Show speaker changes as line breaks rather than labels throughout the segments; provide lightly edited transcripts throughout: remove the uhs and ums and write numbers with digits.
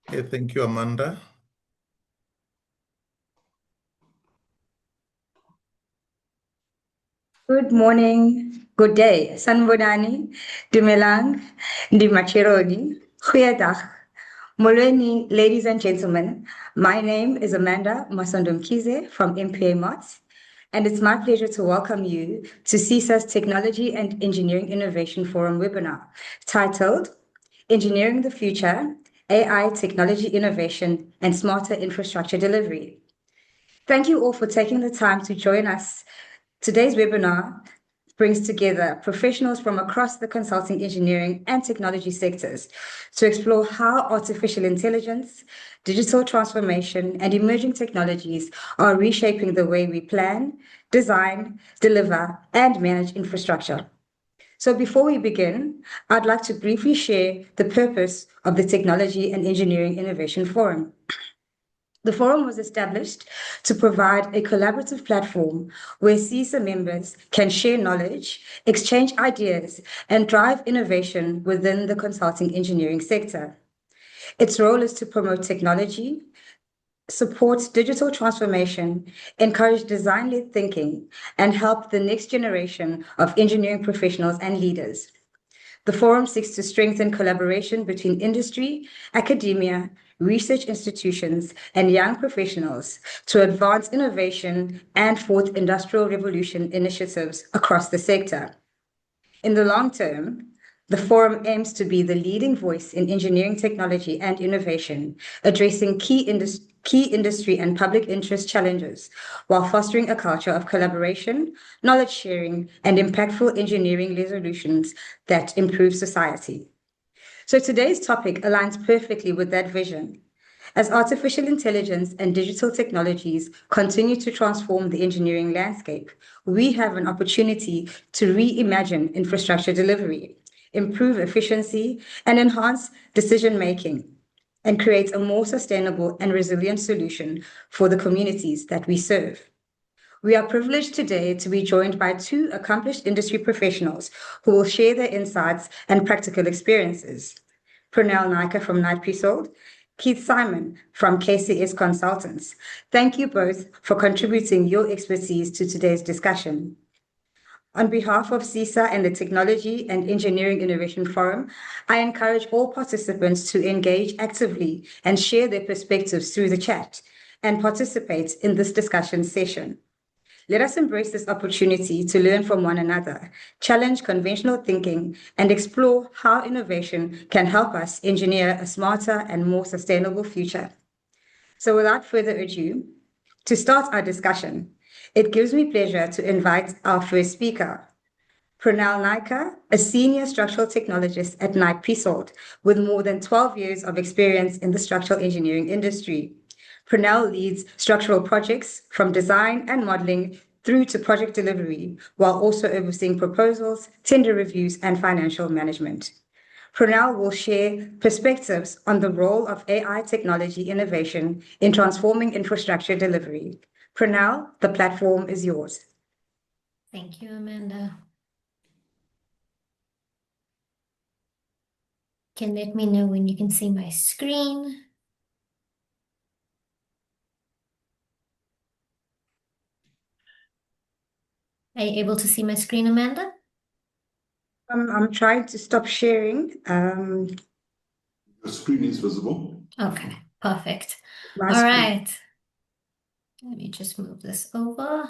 Okay, thank you, Amanda.
Good morning, good day. Sanbonani, Dumelang, Ndimachirodi, Goeiedag. Molweni, ladies and gentlemen. My name is Amanda Masondo Mkhize from MPA Mots, and it's my pleasure to welcome you to CESA's Technology and Engineering Innovation Forum webinar titled Engineering the Future, AI Technology Innovation and Smarter Infrastructure Delivery. Thank you all for taking the time to join us. Today's webinar brings together professionals from across the consulting, engineering, and technology sectors to explore how artificial intelligence, digital transformation, and emerging technologies are reshaping the way we plan, design, deliver, and manage infrastructure. So before we begin, I'd like to briefly share the purpose of the Technology and Engineering Innovation Forum. The forum was established to provide a collaborative platform where CESA members can share knowledge, exchange ideas, and drive innovation within the consulting engineering sector. Its role is to promote technology, support digital transformation, encourage design-led thinking, and help the next generation of engineering professionals and leaders. The forum seeks to strengthen collaboration between industry, academia, research institutions, and young professionals to advance innovation and fourth industrial revolution initiatives across the sector. In the long term, the forum aims to be the leading voice in engineering technology and innovation, addressing key industry and public interest challenges, while fostering a culture of collaboration, knowledge sharing, and impactful engineering resolutions that improve society. So today's topic aligns perfectly with that vision. As artificial intelligence and digital technologies continue to transform the engineering landscape, we have an opportunity to reimagine infrastructure delivery, improve efficiency, and enhance decision-making, and create a more sustainable and resilient solution for the communities that we serve. We are privileged today to be joined by two accomplished industry professionals who will share their insights and practical experiences. Prinell Naicker from Piésold, Keith Simon from KCS Consultants. Thank you both for contributing your expertise to today's discussion. On behalf of CESA and the Technology and Engineering Innovation Forum, I encourage all participants to engage actively and share their perspectives through the chat and participate in this discussion session. Let us embrace this opportunity to learn from one another, challenge conventional thinking, and explore how innovation can help us engineer a smarter and more sustainable future. So without further ado, to start our discussion, it gives me pleasure to invite our first speaker, Prinell Naicker, a senior structural technologist at Piésold, with more than 12 years of experience in the structural engineering industry. Prinell leads structural projects from design and modeling through to project delivery, while also overseeing proposals, tender reviews, and financial management. Prinell will share perspectives on the role of AI technology innovation in transforming infrastructure delivery. Prinell, the platform is yours.
Thank you, Amanda. Can let me know when you can see my screen. Are you able to see my screen, Amanda?
I'm trying to stop sharing.
The screen is visible.
Okay, perfect.
My
All
screen.
right. Let me just move this over.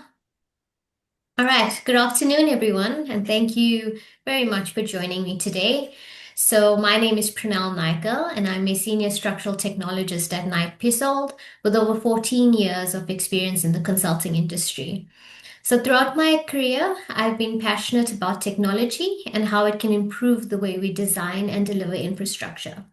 All right, good afternoon, everyone, and thank you very much for joining me today. So my name is Prinell Naicker, and I'm a senior structural technologist at Piésold with over 14 years of experience in the consulting industry. So throughout my career, I've been passionate about technology and how it can improve the way we design and deliver infrastructure.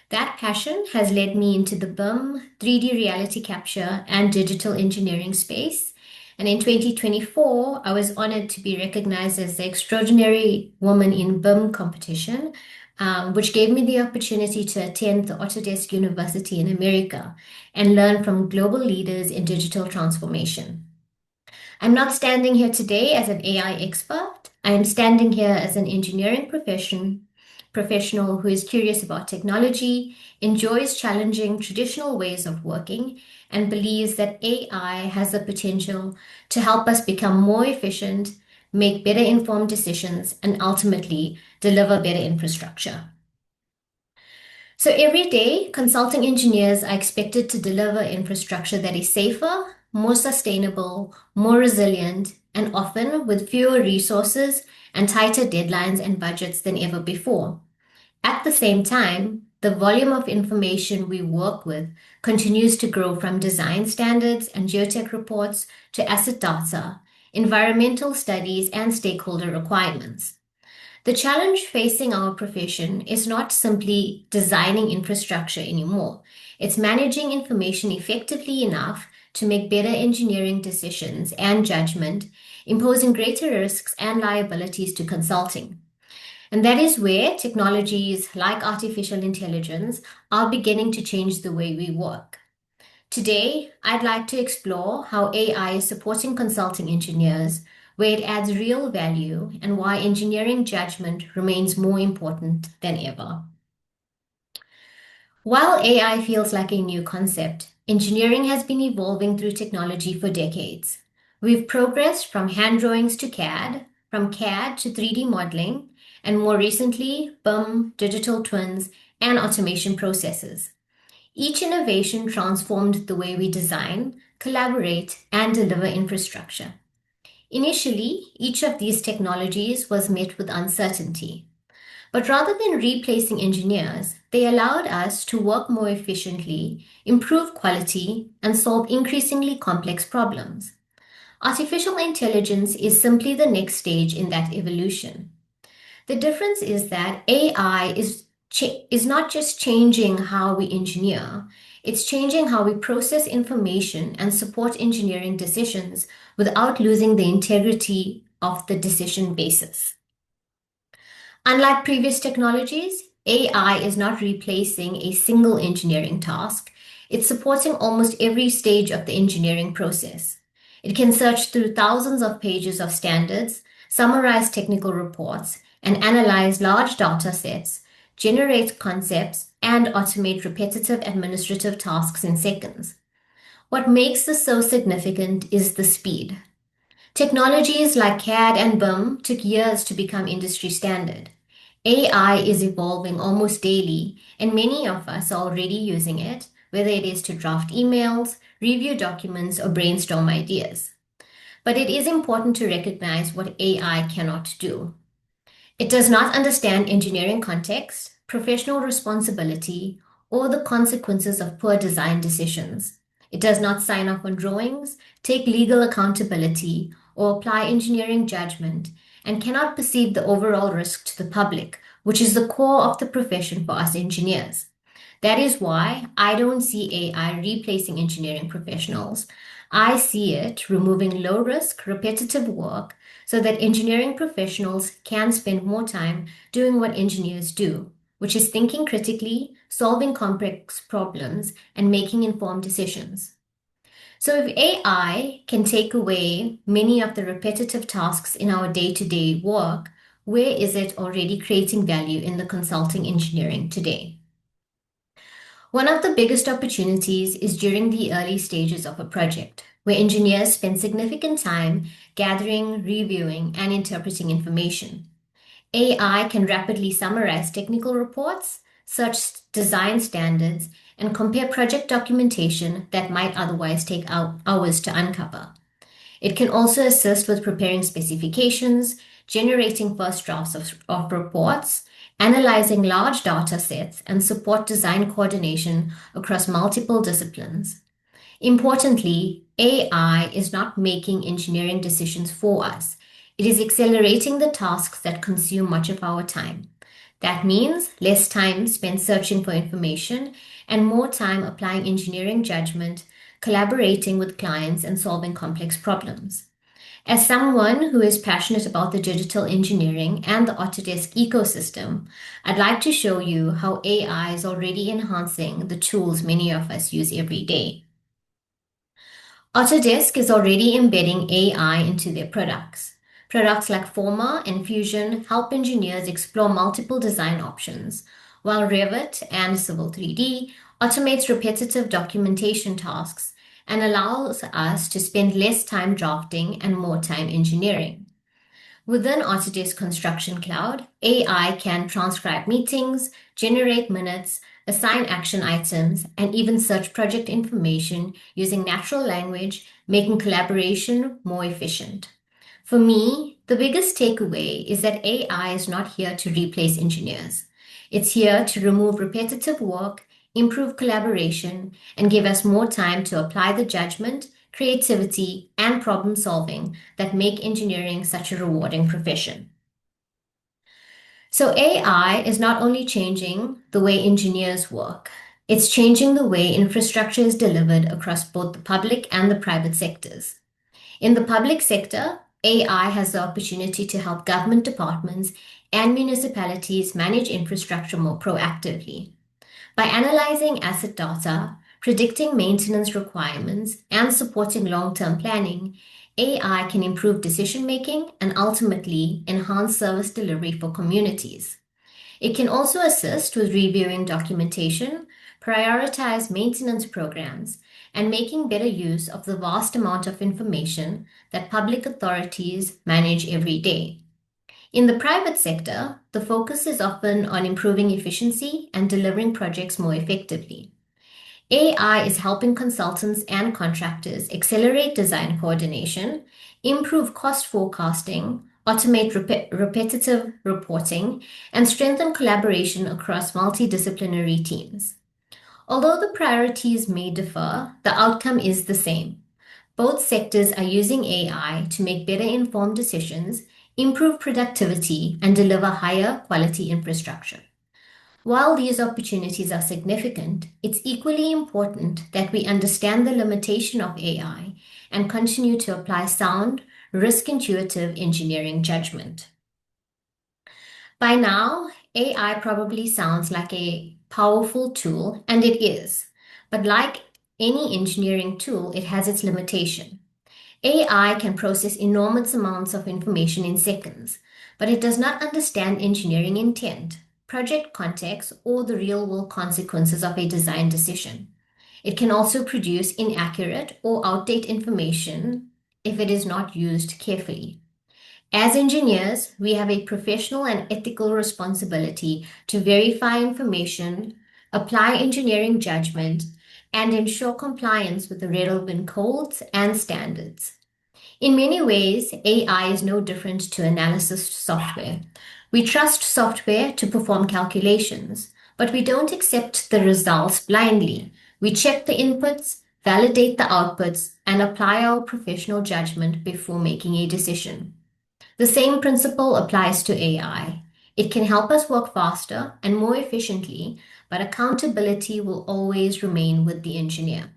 That passion has led me into the BIM, 3D reality capture, and digital engineering space. And in 2024, I was honored to be recognized as the Extraordinary Woman in BIM competition, which gave me the opportunity to attend the Autodesk University in America and learn from global leaders in digital transformation. I'm not standing here today as an AI expert. I am standing here as an engineering professional who is curious about technology, enjoys challenging traditional ways of working, and believes that AI has the potential to help us become more efficient, make better informed decisions, and ultimately deliver better infrastructure. So every day, consulting engineers are expected to deliver infrastructure that is safer, more sustainable, more resilient, and often with fewer resources and tighter deadlines and budgets than ever before. At the same time, the volume of information we work with continues to grow, from design standards and geotech reports to asset data, environmental studies, and stakeholder requirements. The challenge facing our profession is not simply designing infrastructure anymore. It's managing information effectively enough to make better engineering decisions and judgment, imposing greater risks and liabilities to consulting. And that is where technologies like artificial intelligence are beginning to change the way we work. Today, I'd like to explore how AI is supporting consulting engineers, where it adds real value, and why engineering judgment remains more important than ever. While AI feels like a new concept, engineering has been evolving through technology for decades. We've progressed from hand drawings to CAD, from CAD to 3D modeling, and more recently, BIM, digital twins, and automation processes. Each innovation transformed the way we design, collaborate, and deliver infrastructure. Initially, each of these technologies was met with uncertainty. But rather than replacing engineers, they allowed us to work more efficiently, improve quality, and solve increasingly complex problems. Artificial intelligence is simply the next stage in that evolution. The difference is that AI is not just changing how we engineer, it's changing how we process information and support engineering decisions without losing the integrity of the decision basis. Unlike previous technologies, AI is not replacing a single engineering task. It's supporting almost every stage of the engineering process. It can search through thousands of pages of standards, summarize technical reports, and analyze large data sets, generate concepts, and automate repetitive administrative tasks in seconds. What makes this so significant is the speed. Technologies like CAD and BIM took years to become industry standard. AI is evolving almost daily, and many of us are already using it, whether it is to draft emails, review documents, or brainstorm ideas. But it is important to recognize what AI cannot do. It does not understand engineering context, professional responsibility, or the consequences of poor design decisions. It does not sign off on drawings, take legal accountability, or apply engineering judgment, and cannot perceive the overall risk to the public, which is the core of the profession for us engineers. That is why I don't see AI replacing engineering professionals. I see it removing low-risk, repetitive work so that engineering professionals can spend more time doing what engineers do, which is thinking critically, solving complex problems, and making informed decisions. So if AI can take away many of the repetitive tasks in our day-to-day work, where is it already creating value in the consulting engineering today? One of the biggest opportunities is during the early stages of a project, where engineers spend significant time gathering, reviewing, and interpreting information. AI can rapidly summarize technical reports, search design standards, and compare project documentation that might otherwise take hours to uncover. It can also assist with preparing specifications, generating first drafts of reports, analyzing large data sets, and support design coordination across multiple disciplines. Importantly, AI is not making engineering decisions for us. It is accelerating the tasks that consume much of our time. That means less time spent searching for information and more time applying engineering judgment, collaborating with clients, and solving complex problems. As someone who is passionate about the digital engineering and the Autodesk ecosystem, I'd like to show you how AI is already enhancing the tools many of us use every day. Autodesk is already embedding AI into their products. Products like Forma and Fusion help engineers explore multiple design options, while Revit and Civil 3D automates repetitive documentation tasks and allows us to spend less time drafting and more time engineering. Within Autodesk Construction Cloud, AI can transcribe meetings, generate minutes, assign action items, and even search project information using natural language, making collaboration more efficient. For me, the biggest takeaway is that AI is not here to replace engineers. It's here to remove repetitive work, improve collaboration, and give us more time to apply the judgment, creativity, and problem solving that make engineering such a rewarding profession. So AI is not only changing the way engineers work, it's changing the way infrastructure is delivered across both the public and the private sectors. In the public sector, AI has the opportunity to help government departments and municipalities manage infrastructure more proactively. By analyzing asset data, predicting maintenance requirements, and supporting long-term planning, AI can improve decision-making and ultimately enhance service delivery for communities. It can also assist with reviewing documentation, prioritize maintenance programs, and making better use of the vast amount of information that public authorities manage every day. In the private sector, the focus is often on improving efficiency and delivering projects more effectively. AI is helping consultants and contractors accelerate design coordination, improve cost forecasting, automate repetitive reporting, and strengthen collaboration across multidisciplinary teams. Although the priorities may differ, the outcome is the same. Both sectors are using AI to make better informed decisions, improve productivity, and deliver higher quality infrastructure. While these opportunities are significant, it's equally important that we understand the limitation of AI and continue to apply sound, risk-intuitive engineering judgment. By now, AI probably sounds like a powerful tool, and it is. But like any engineering tool, it has its limitation. AI can process enormous amounts of information in seconds, but it does not understand engineering intent, project context, or the real-world consequences of a design decision. It can also produce inaccurate or outdated information if it is not used carefully. As engineers, we have a professional and ethical responsibility to verify information, apply engineering judgment, and ensure compliance with the relevant codes and standards. In many ways, AI is no different to analysis software. We trust software to perform calculations, but we don't accept the results blindly. We check the inputs, validate the outputs, and apply our professional judgment before making a decision. The same principle applies to AI. It can help us work faster and more efficiently, but accountability will always remain with the engineer.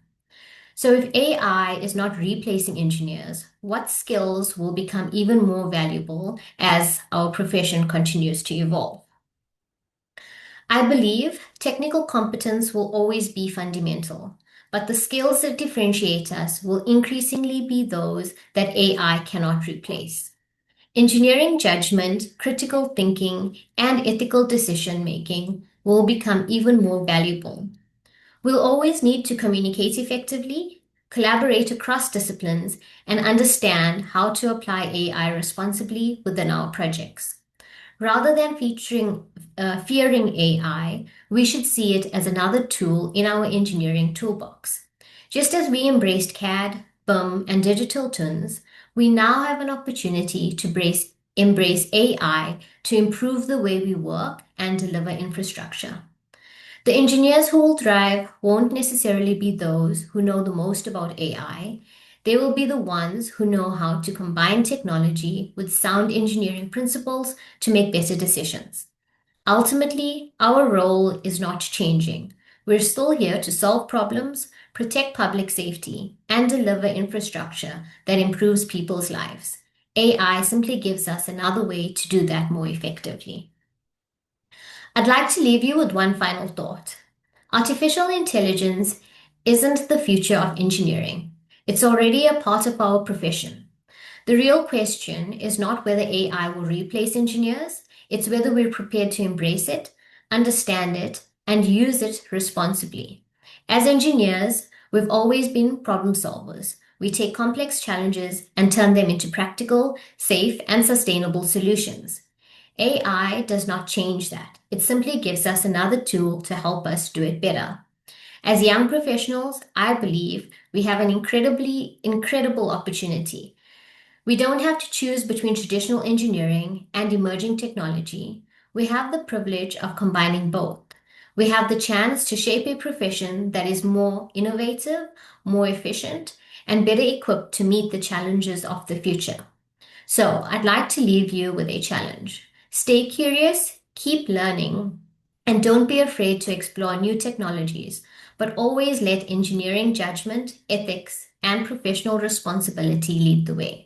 So if AI is not replacing engineers, what skills will become even more valuable as our profession continues to evolve? I believe technical competence will always be fundamental, but the skills that differentiate us will increasingly be those that AI cannot replace. Engineering judgment, critical thinking, and ethical decision-making will become even more valuable. We'll always need to communicate effectively, collaborate across disciplines, and understand how to apply AI responsibly within our projects. Rather than fearing AI, we should see it as another tool in our engineering toolbox. Just as we embraced CAD, BIM, and digital twins, we now have an opportunity to embrace AI to improve the way we work and deliver infrastructure. The engineers who will thrive won't necessarily be those who know the most about AI. They will be the ones who know how to combine technology with sound engineering principles to make better decisions. Ultimately, our role is not changing. We're still here to solve problems, protect public safety, and deliver infrastructure that improves people's lives. AI simply gives us another way to do that more effectively. I'd like to leave you with one final thought. Artificial intelligence isn't the future of engineering. It's already a part of our profession. The real question is not whether AI will replace engineers, it's whether we're prepared to embrace it, understand it, and use it responsibly. As engineers, we've always been problem solvers. We take complex challenges and turn them into practical, safe, and sustainable solutions. AI does not change that. It simply gives us another tool to help us do it better. As young professionals, I believe we have an incredible opportunity. We don't have to choose between traditional engineering and emerging technology. We have the privilege of combining both. We have the chance to shape a profession that is more innovative, more efficient, and better equipped to meet the challenges of the future. So I'd like to leave you with a challenge. Stay curious, keep learning, and don't be afraid to explore new technologies, but always let engineering judgment, ethics, and professional responsibility lead the way.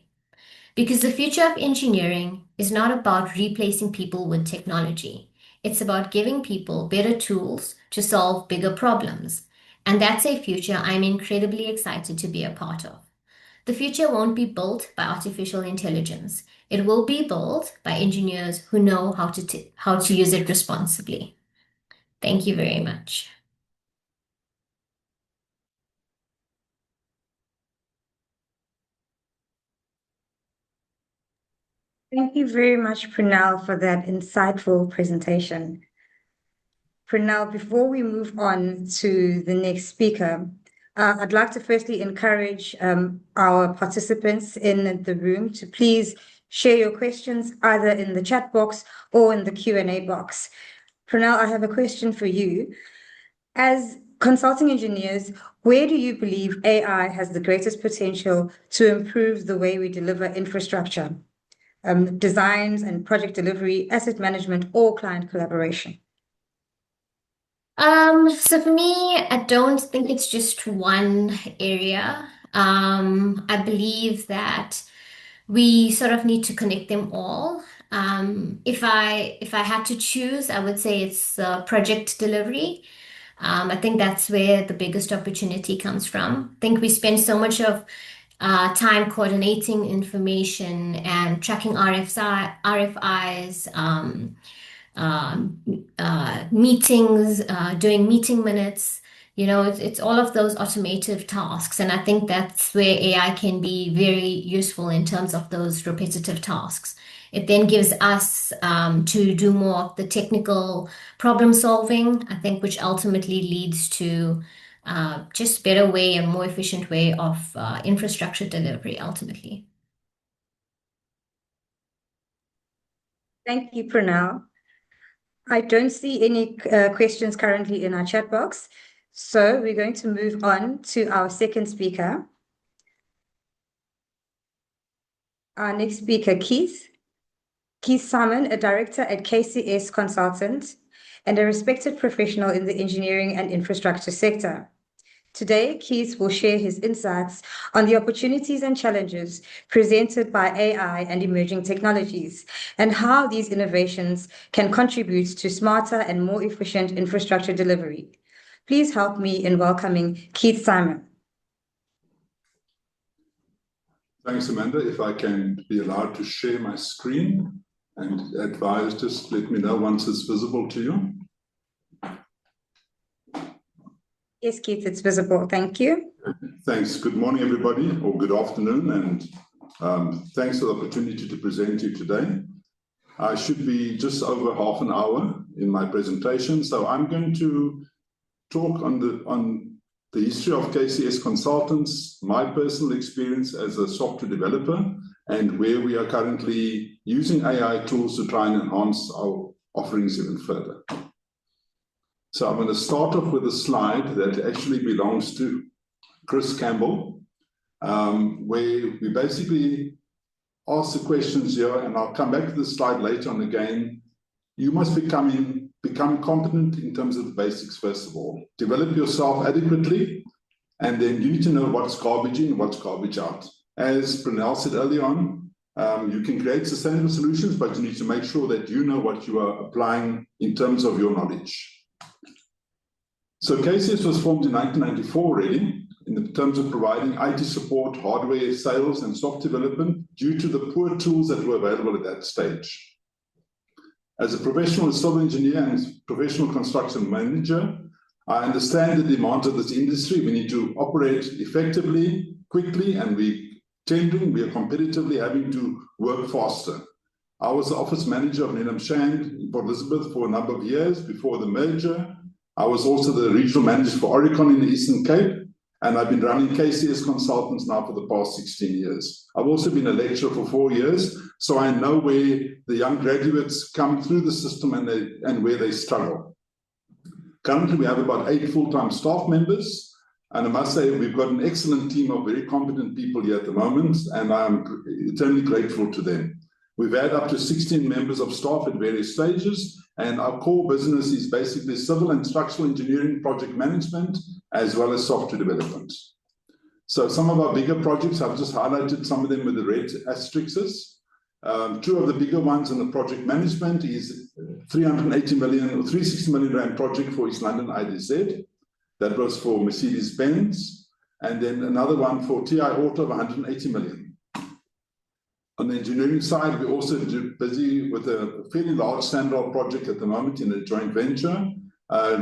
Because the future of engineering is not about replacing people with technology. It's about giving people better tools to solve bigger problems. And that's a future I'm incredibly excited to be a part of. The future won't be built by artificial intelligence. It will be built by engineers who know how to use it responsibly. Thank you very much.
Thank you very much, Prinell, for that insightful presentation. Prinell, before we move on to the next speaker, I'd like to firstly encourage our participants in the room to please share your questions either in the chat box or in the Q&A box. Prinell, I have a question for you. As consulting engineers, where do you believe AI has the greatest potential to improve the way we deliver infrastructure, designs and project delivery, asset management, or client collaboration?
So for me, I don't think it's just one area. I believe that we sort of need to connect them all. If I had to choose, I would say it's project delivery. I think that's where the biggest opportunity comes from. I think we spend so much of time coordinating information and tracking RFIs, meetings, doing meeting minutes. You know, it's all of those automative tasks. And I think that's where AI can be very useful in terms of those repetitive tasks. It then gives us to do more of the technical problem solving, I think, which ultimately leads to just better way and more efficient way of infrastructure delivery ultimately.
Thank you, Prinell. I don't see any questions currently in our chat box, so we're going to move on to our second speaker. Our next speaker, Mkhize Simon, a director at KCS Consultant and a respected professional in the engineering and infrastructure sector. Today, Mkhize will share his insights on the opportunities and challenges presented by AI and emerging technologies, and how these innovations can contribute to smarter and more efficient infrastructure delivery. Please help me in welcoming Mkhize Simon.
Thanks, Amanda. If I can be allowed to share my screen and advise, just let me know once it's visible to you.
Yes, Mkhize, it's visible. Thank you.
Thanks. Good morning, everybody, or good afternoon, and thanks for the opportunity to present to you today. I should be just over half an hour in my presentation, so I'm going to talk on the history of KCS Consultants, my personal experience as a software developer, and where we are currently using AI tools to try and enhance our offerings even further. So I'm going to start off with a slide that actually belongs to Chris Campbell, where we basically ask the questions here, and I'll come back to this slide later on again. You must become competent in terms of the basics, first of all. Develop yourself adequately, and then you need to know what's garbage in and what's garbage out. As Prinell said earlier on, you can create sustainable solutions, but you need to make sure that you know what you are applying in terms of your knowledge. So KCS was formed in 1994 already, in terms of providing IT support, hardware sales, and software development due to the poor tools that were available at that stage. As a professional civil engineer and professional construction manager, I understand the demands of this industry. We need to operate effectively, quickly, and we are competitively having to work faster. I was the office manager of Nenham Shand in Port Elizabeth for a number of years before the merger. I was also the regional manager for Oricon in the Eastern Cape, and I've been running KCS Consultants now for the past 16 years. I've also been a lecturer for 4 years, so I know where the young graduates come through the system and where they struggle. Currently, we have about 8 full-time staff members, and I must say we've got an excellent team of very competent people here at the moment, and I'm eternally grateful to them. We've had up to 16 members of staff at various stages, and our core business is basically civil and structural engineering, project management, as well as software development. So some of our bigger projects, I've just highlighted some of them with the red asterisks. 2 of the bigger ones in the project management is 380 million or 360 million rand project for East London IDZ. That was for Mercedes-Benz, and then another one for TI Auto of 180 million. On the engineering side, we're also busy with a fairly large Sandal project at the moment in a joint venture,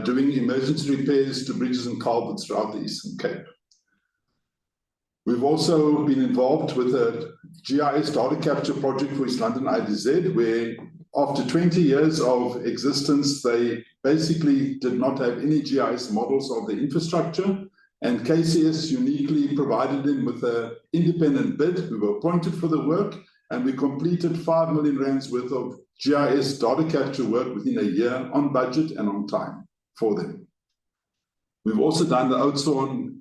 doing emergency repairs to bridges and culverts throughout the Eastern Cape. We've also been involved with a GIS data capture project for East London IDZ, where after 20 years of existence, they basically did not have any GIS models of the infrastructure, and KCS uniquely provided them with an independent bid. We were appointed for the work, and we completed 5 million rands worth of GIS data capture work within a year on budget and on time for them. We've also done the Oudtshoorn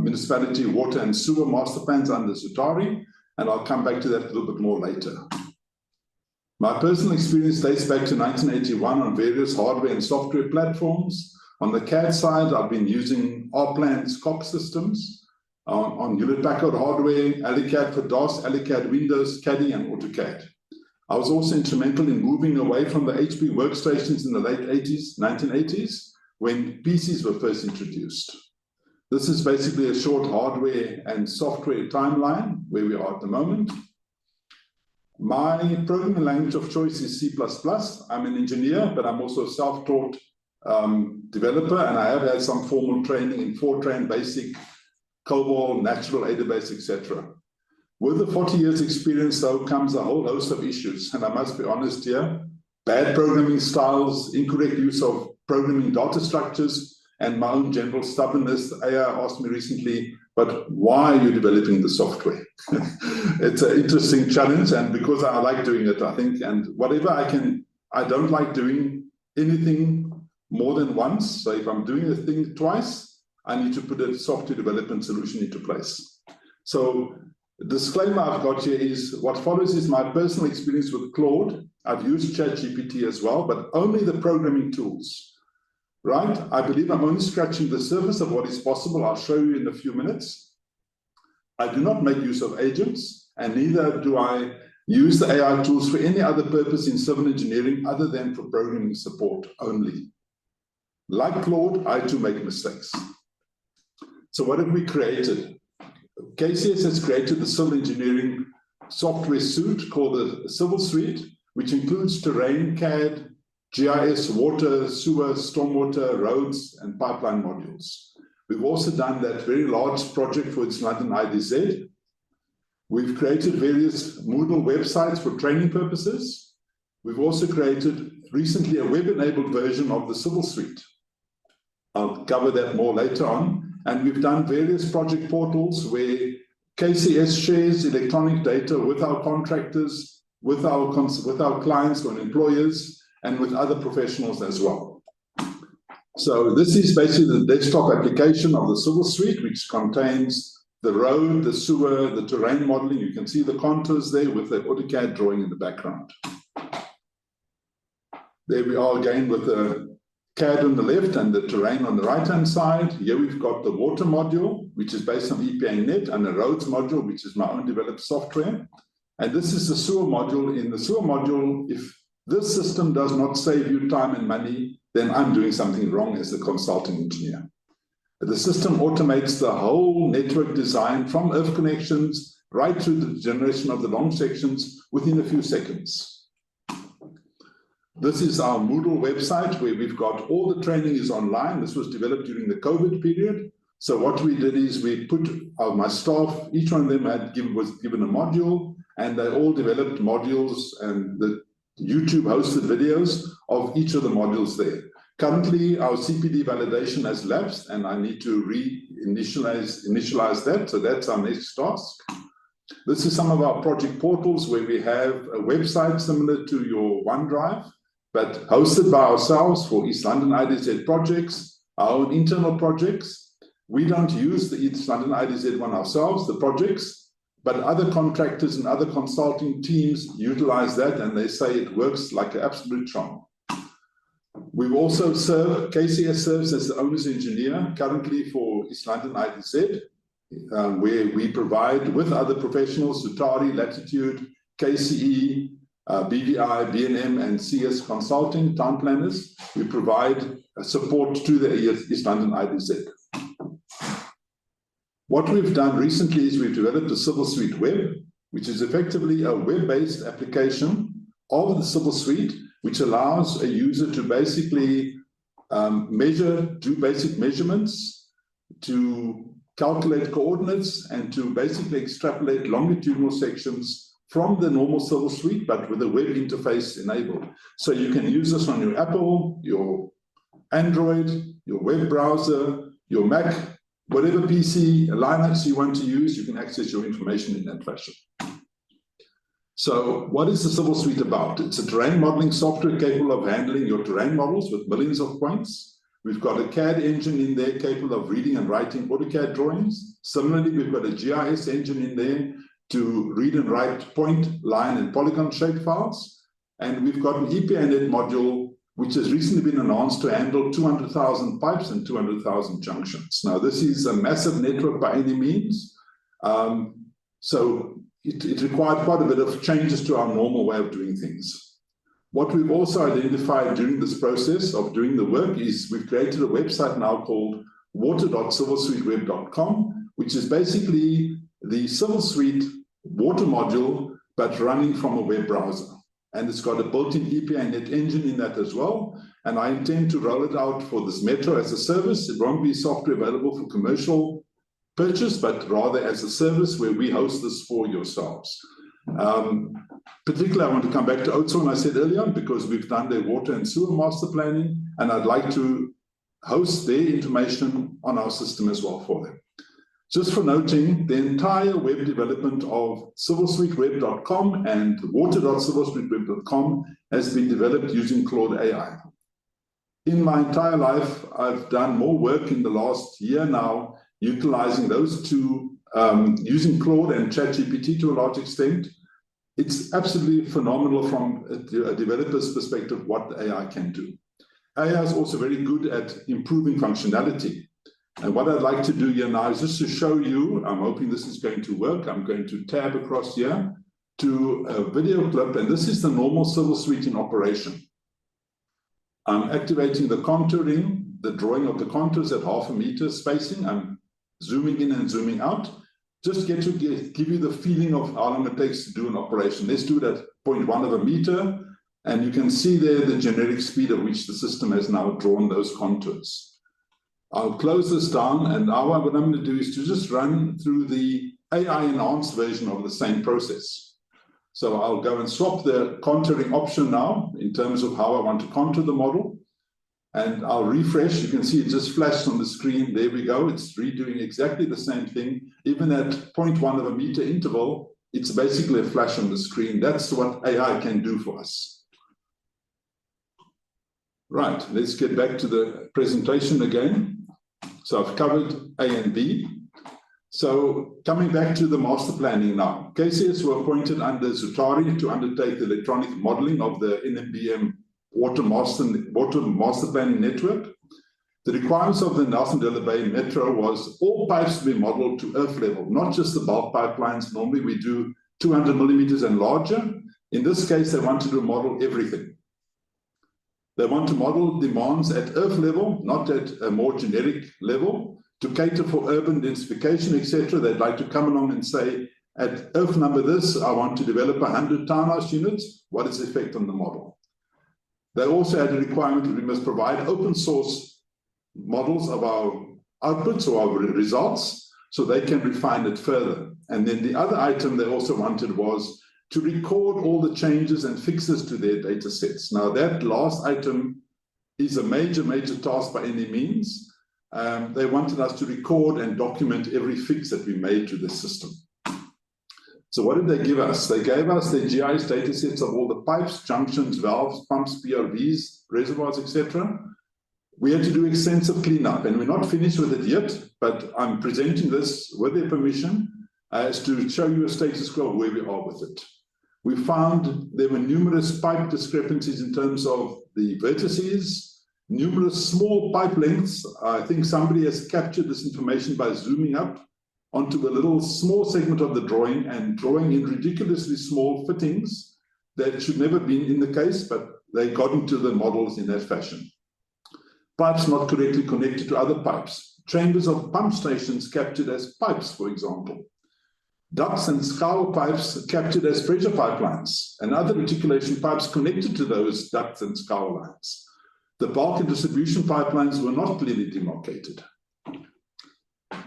municipality water and sewer master plans under Zutari, and I'll come back to that a little bit more later. My personal experience dates back to 1981 on various hardware and software platforms. On the CAD side, I've been using R-Plan's COP systems. On Hewlett-Packard hardware, AliCAD for DOS, AliCAD Windows, CADI, and AutoCAD. I was also instrumental in moving away from the HP workstations in the late 1980s, when PCs were first introduced. This is basically a short hardware and software timeline where we are at the moment. My programming language of choice is C++. I'm an engineer, but I'm also a self-taught developer, and I have had some formal training in Fortran, Basic, COBOL, Natural, Database, etc. With the 40 years experience, though, comes a whole host of issues, and I must be honest here: bad programming styles, incorrect use of programming data structures, and my own general stubbornness. AI asked me recently, but why are you developing the software? It's an interesting challenge, and because I like doing it, I think, and whatever I don't like doing anything more than once. So if I'm doing a thing twice, I need to put a software development solution into place. So the disclaimer I've got here is what follows is my personal experience with Claude. I've used ChatGPT as well, but only the programming tools, right? I believe I'm only scratching the surface of what is possible. I'll show you in a few minutes. I do not make use of agents, and neither do I use the AI tools for any other purpose in civil engineering other than for programming support only. Like Claude, I too make mistakes. So what have we created? KCS has created the civil engineering software suite called the Civil Suite, which includes terrain, CAD, GIS, water, sewer, stormwater, roads, and pipeline modules. We've also done that very large project for its London IDZ. We've created various Moodle websites for training purposes. We've also created recently a web-enabled version of the Civil Suite. I'll cover that more later on. And we've done various project portals where KCS shares electronic data with our contractors, with our clients or employers, and with other professionals as well. So this is basically the desktop application of the Civil Suite, which contains the road, the sewer, the terrain modeling. You can see the contours there with the AutoCAD drawing in the background. There we are again with the CAD on the left and the terrain on the right-hand side. Here we've got the water module, which is based on EPA-NET, and the roads module, which is my own developed software. And this is the sewer module. In the sewer module, if this system does not save you time and money, then I'm doing something wrong as a consulting engineer. The system automates the whole network design from earth connections right through the generation of the long sections within a few seconds. This is our Moodle website where we've got all the training is online. This was developed during the COVID period. So what we did is we put my staff, each one of them was given a module, and they all developed modules, and the YouTube hosted videos of each of the modules there. Currently, our CPD validation has lapsed, and I need to initialize that. So that's our next task. This is some of our project portals where we have a website similar to your OneDrive, but hosted by ourselves for East London IDZ projects, our own internal projects. We don't use the East London IDZ one ourselves, the projects, but other contractors and other consulting teams utilize that, and they say it works like an absolute charm. We've also KCS serves as the owner's engineer currently for East London IDZ, where we provide with other professionals, Sutari, Latitude, KCE, BVI, BNM, and CS Consulting, town planners. We provide support to the East London IDZ. What we've done recently is we've developed a Civil Suite Web, which is effectively a web-based application of the Civil Suite, which allows a user to basically do basic measurements, to calculate coordinates, and to basically extrapolate longitudinal sections from the normal Civil Suite, but with a web interface enabled. So you can use this on your Apple, your Android, your web browser, your Mac, whatever PC, Linux you want to use, you can access your information in that fashion. So what is the Civil Suite about? It's a terrain modeling software capable of handling your terrain models with millions of points. We've got a CAD engine in there capable of reading and writing AutoCAD drawings. Similarly, we've got a GIS engine in there to read and write point, line, and polygon shape files. And we've got an EPANet module, which has recently been announced to handle 200,000 pipes and 200,000 junctions. Now, this is a massive network by any means. So it required quite a bit of changes to our normal way of doing things. What we've also identified during this process of doing the work is we've created a website now called water.civilsuiteweb.com, which is basically the Civil Suite water module, but running from a web browser. And it's got a built-in EPANet engine in that as well. And I intend to roll it out for this Metro as a service. It won't be software available for commercial purchase, but rather as a service where we host this for yourselves. Particularly, I want to come back to Oudtshoorn, I said earlier, because we've done their water and sewer master planning, and I'd like to host their information on our system as well for them. Just for noting, the entire web development of civilsuiteweb.com and water.civilsuiteweb.com has been developed using Claude AI. In my entire life, I've done more work in the last year now utilizing those two, using Claude and ChatGPT to a large extent. It's absolutely phenomenal from a developer's perspective what the AI can do. AI is also very good at improving functionality. And what I'd like to do here now is just to show you, I'm hoping this is going to work. I'm going to tab across here to a video clip, and this is the normal Civil Suite in operation. I'm activating the contouring, the drawing of the contours at 0.5 meter spacing. I'm zooming in and zooming out. Just give you the feeling of how long it takes to do an operation. Let's do it at 0.1 meter, and you can see there the generic speed at which the system has now drawn those contours. I'll close this down, and now what I'm going to do is to just run through the AI enhanced version of the same process. So I'll go and swap the contouring option now in terms of how I want to contour the model. And I'll refresh. You can see it just flashed on the screen. There we go. It's redoing exactly the same thing. Even at 0.1 meter interval, it's basically a flash on the screen. That's what AI can do for us. Right, let's get back to the presentation again. So I've covered A and B. So coming back to the master planning now. KCS were appointed under Sutari to undertake the electronic modeling of the NMBM water master planning network. The requirements of the Nelson Mandela Bay Metro was all pipes to be modeled to earth level, not just the bulk pipelines. Normally we do 200 millimeters and larger. In this case, they wanted to model everything. They want to model demands at earth level, not at a more generic level, to cater for urban densification, etc. They'd like to come along and say, at earth number this, I want to develop 100 townhouse units. What is the effect on the model? They also had a requirement that we must provide open source models of our outputs or our results so they can refine it further. And then the other item they also wanted was to record all the changes and fixes to their data sets. Now that last item is a major task by any means. They wanted us to record and document every fix that we made to the system. So what did they give us? They gave us the GIS data sets of all the pipes, junctions, valves, pumps, PRVs, reservoirs, etc. We had to do extensive cleanup, and we're not finished with it yet, but I'm presenting this with their permission as to show you a status quo of where we are with it. We found there were numerous pipe discrepancies in terms of the vertices, numerous small pipe lengths. I think somebody has captured this information by zooming up onto a little small segment of the drawing and drawing in ridiculously small fittings that should never have been in the case, but they got into the models in that fashion. Pipes not correctly connected to other pipes. Chambers of pump stations captured as pipes, for example. Ducts and scour pipes captured as pressure pipelines, and other reticulation pipes connected to those ducts and scour lines. The bulk and distribution pipelines were not clearly demarcated.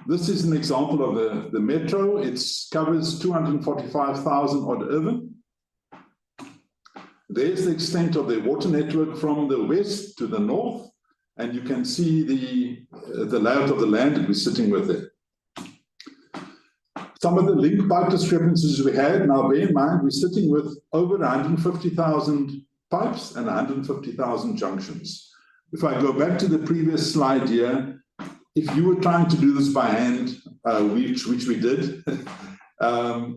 This is an example of the metro. It covers 245,000 odd urban. There's the extent of the water network from the west to the north, and you can see the layout of the land that we're sitting with there. Some of the link pipe discrepancies we had, now bear in mind, we're sitting with over 150,000 pipes and 150,000 junctions. If I go back to the previous slide here, if you were trying to do this by hand, which we did,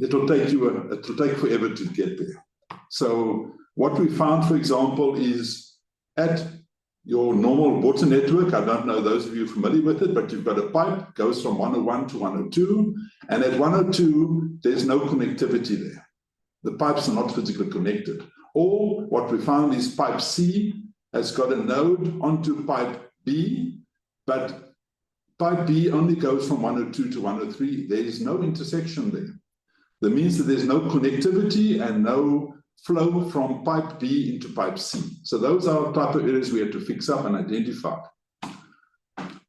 it'll take forever to get there. So what we found, for example, is at your normal water network, I don't know those of you familiar with it, but you've got a pipe, goes from 101 to 102, and at 102, there's no connectivity there. The pipes are not physically connected. Or what we found is pipe C has got a node onto pipe B, but pipe B only goes from 102 to 103. There is no intersection there. That means that there's no connectivity and no flow from pipe B into pipe C. So those are the type of areas we had to fix up and identify.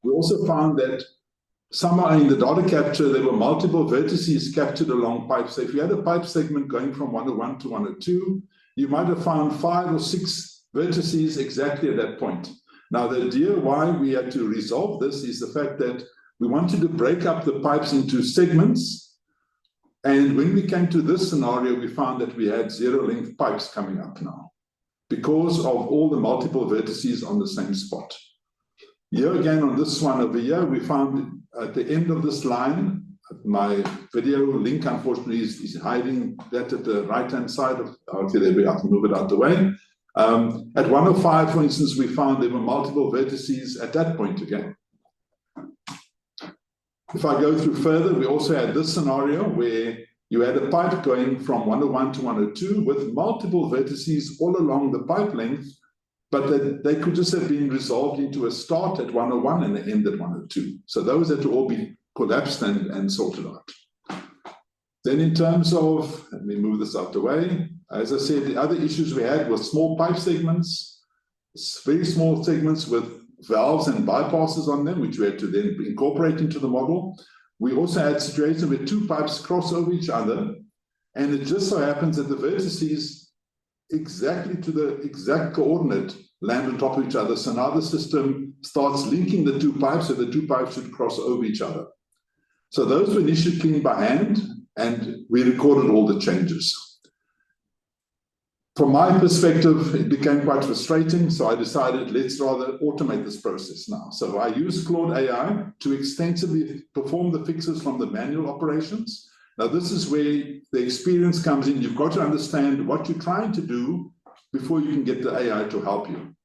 We also found that somewhere in the data capture, there were multiple vertices captured along pipes. So if you had a pipe segment going from 101 to 102, you might have found 5 or 6 vertices exactly at that point. Now, the idea why we had to resolve this is the fact that we wanted to break up the pipes into segments. And when we came to this scenario, we found that we had zero-length pipes coming up now because of all the multiple vertices on the same spot. Here again, on this one over here, we found at the end of this line, my video link, unfortunately, is hiding that at the right-hand side of, okay, there we are, to move it out the way. At 105, for instance, we found there were multiple vertices at that point again. If I go through further, we also had this scenario where you had a pipe going from 101 to 102 with multiple vertices all along the pipe length, but they could just have been resolved into a start at 101 and an end at 102. So those had to all be collapsed and sorted out. Then in terms of, let me move this out the way. As I said, the other issues we had were small pipe segments, very small segments with valves and bypasses on them, which we had to then incorporate into the model. We also had situations where 2 pipes cross over each other, and it just so happens that the vertices exactly to the exact coordinate land on top of each other. So now the system starts linking the 2 pipes, so the 2 pipes should cross over each other. So those were initially cleaned by hand, and we recorded all the changes. From my perspective, it became quite frustrating, so I decided let's rather automate this process now. So I used Claude AI to extensively perform the fixes from the manual operations. Now this is where the experience comes in. You've got to understand what you're trying to do before you can get the AI to help you.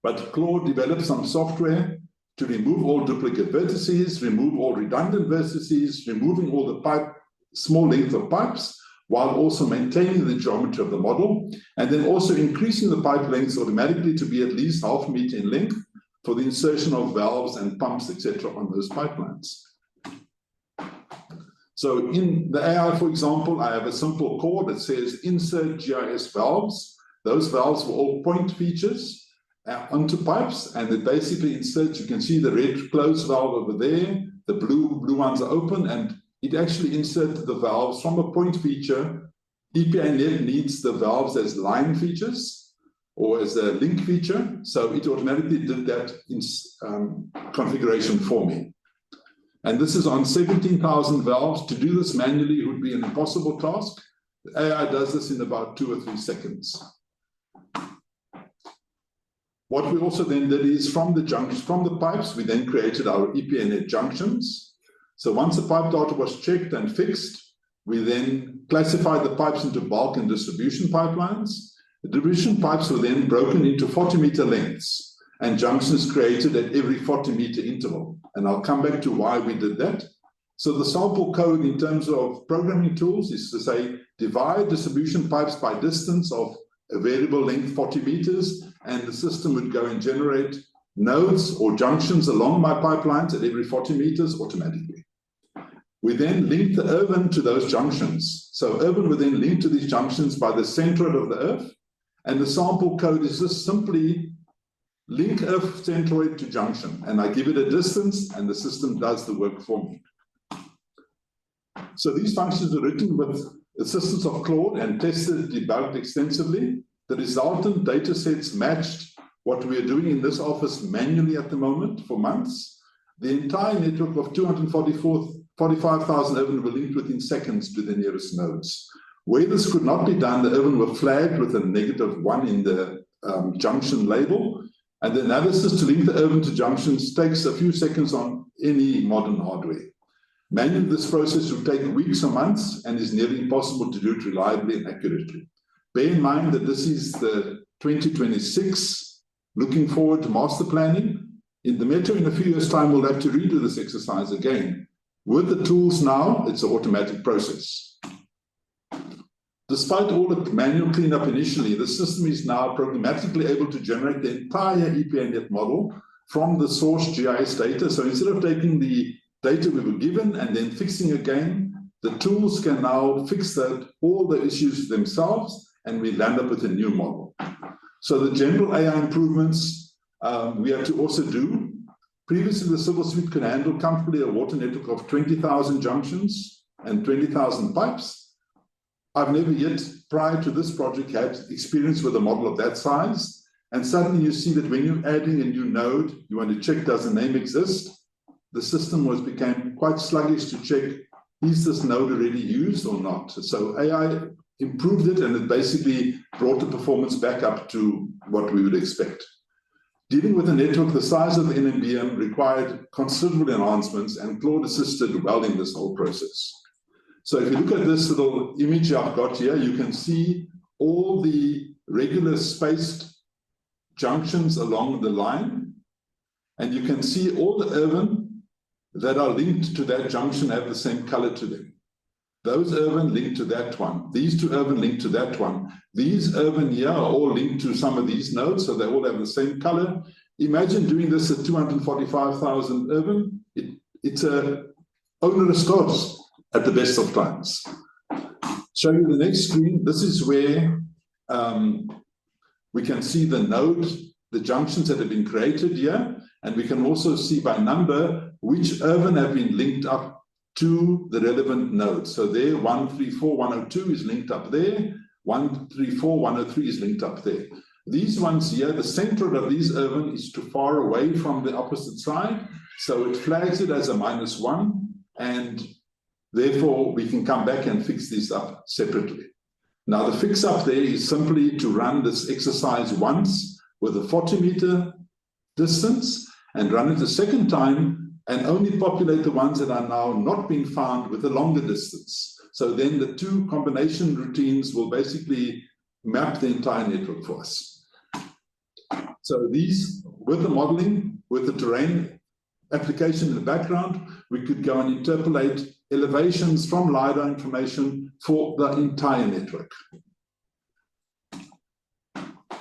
But Claude developed some software to remove all duplicate vertices, remove all redundant vertices, removing all the small length of pipes, while also maintaining the geometry of the model, and then also increasing the pipe lengths automatically to be at least 0.5 meter in length, for the insertion of valves and pumps, etc., on those pipelines. So in the AI, for example, I have a simple call that says insert GIS valves. Those valves were all point features onto pipes, and it basically inserts, you can see the red close valve over there, the blue ones are open, and it actually inserted the valves from a point feature. EPANet needs the valves as line features or as a link feature, so it automatically did that in configuration for me. And this is on 17,000 valves. To do this manually would be an impossible task. The AI does this in about 2 or 3 seconds. What we also then did is from the pipes, we then created our EPANet junctions. So once the pipe data was checked and fixed, we then classified the pipes into bulk and distribution pipelines. The distribution pipes were then broken into 40-meter lengths and junctions created at every 40-meter interval. And I'll come back to why we did that. So the sample code in terms of programming tools is to say, divide distribution pipes by distance of a variable length 40 meters, and the system would go and generate nodes or junctions along my pipelines at every 40 meters automatically. We then link the Irvin to those junctions. So Irvin would then link to these junctions by the centroid of the earth, and the sample code is just simply link earth centroid to junction, and I give it a distance, and the system does the work for me. So these functions are written with assistance of Claude and tested, debugged extensively. The resultant data sets matched what we are doing in this office manually at the moment for months. The entire network of 245,000 Irvin were linked within seconds to the nearest nodes. Where this could not be done, the Irvin were flagged with a -1 in the junction label, and the analysis to link the Irvin to junctions takes a few seconds on any modern hardware. Manually, this process would take weeks or months and is nearly impossible to do it reliably and accurately. Bear in mind that this is the 2026, looking forward to master planning. In the Metro, in a few years' time, we'll have to redo this exercise again. With the tools now, it's an automatic process. Despite all the manual cleanup initially, the system is now programmatically able to generate the entire EPANet model from the source GIS data. So instead of taking the data we were given and then fixing again, the tools can now fix all the issues themselves, and we land up with a new model. So the general AI improvements we have to also do. Previously, the Civil Suite could handle comfortably a water network of 20,000 junctions and 20,000 pipes. I've never yet, prior to this project, had experience with a model of that size. And suddenly you see that when you're adding a new node, you want to check, does the name exist? The system became quite sluggish to check, is this node already used or not? So AI improved it, and it basically brought the performance back up to what we would expect. Dealing with a network the size of the NMBM required considerable enhancements, and Claude assisted well in this whole process. So if you look at this little image I've got here, you can see all the regular spaced junctions along the line, and you can see all the Irvin that are linked to that junction have the same color to them. Those Irvin link to that one. These 2 Irvin link to that one. These Irvin here are all linked to some of these nodes, so they all have the same color. Imagine doing this at 245,000 Irvin. It's a onerous task at the best of times. Show you the next screen. This is where we can see the node, the junctions that have been created here, and we can also see by number which Irvin have been linked up to the relevant nodes. So there, 134.102 is linked up there, 134.103 is linked up there. These ones here, the center of these Irvin is too far away from the opposite side, so it flags it as a -1, and therefore we can come back and fix this up separately. Now the fix up there is simply to run this exercise once with a 40-meter distance and run it a second time, and only populate the ones that are now not being found with a longer distance. So then the 2 combination routines will basically map the entire network for us. So these, with the modeling, with the terrain application in the background, we could go and interpolate elevations from LiDAR information for the entire network.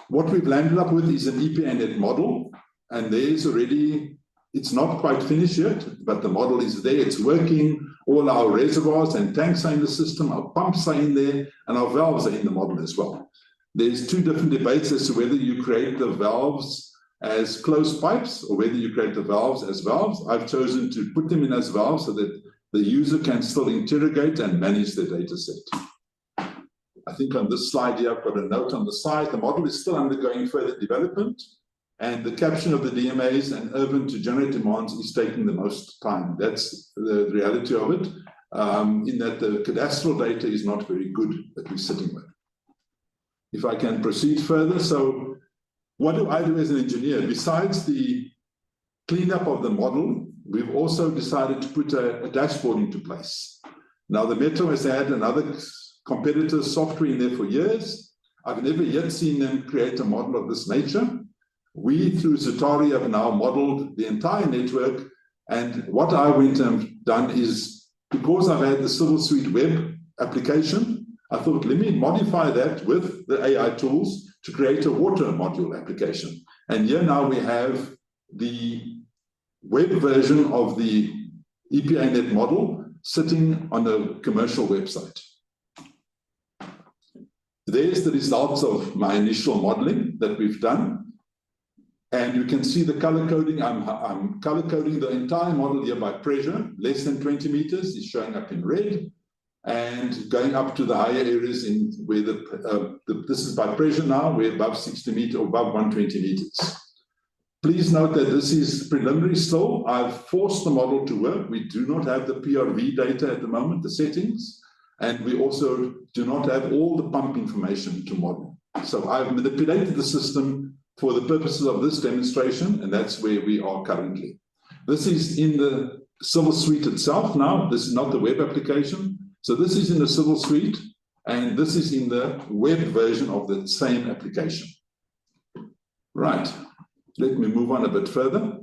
What we've landed up with is an EPANet model. and there's already, it's not quite finished yet, but the model is there, it's working. All our reservoirs and tanks are in the system, our pumps are in there, and our valves are in the model as well. There's two different debates as to whether you create the valves as closed pipes or whether you create the valves as valves. I've chosen to put them in as valves so that the user can still interrogate and manage the data set. I think on this slide here, I've got a note on the side. The model is still undergoing further development, and the caption of the DMAs and urban to generate demands is taking the most time. That's the reality of it, in that the cadastral data is not very good that we're sitting with. If I can proceed further, so what do I do as an engineer? Besides the cleanup of the model, we've also decided to put a dashboard into place. Now, the Metro has had another competitor's software in there for years. I've never yet seen them create a model of this nature. We, through Zutari, have now modeled the entire network. And what I went and done is, because I've had the Civil Suite web application, I thought, let me modify that with the AI tools to create a water module application. And here now we have the web version of the EPANet model sitting on a commercial website. There's the results of my initial modeling that we've done. And you can see the color coding. I'm color coding the entire model here by pressure. Less than 20 meters is showing up in red. And going up to the higher areas in where this is by pressure now, we're above 60 meters or above 120 meters. Please note that this is preliminary still. I've forced the model to work. We do not have the PRV data at the moment, the settings, and we also do not have all the pump information to model. So I've manipulated the system for the purposes of this demonstration, and that's where we are currently. This is in the Civil Suite itself now. This is not the web application. So this is in the Civil Suite, and this is in the web version of the same application. Right, let me move on a bit further.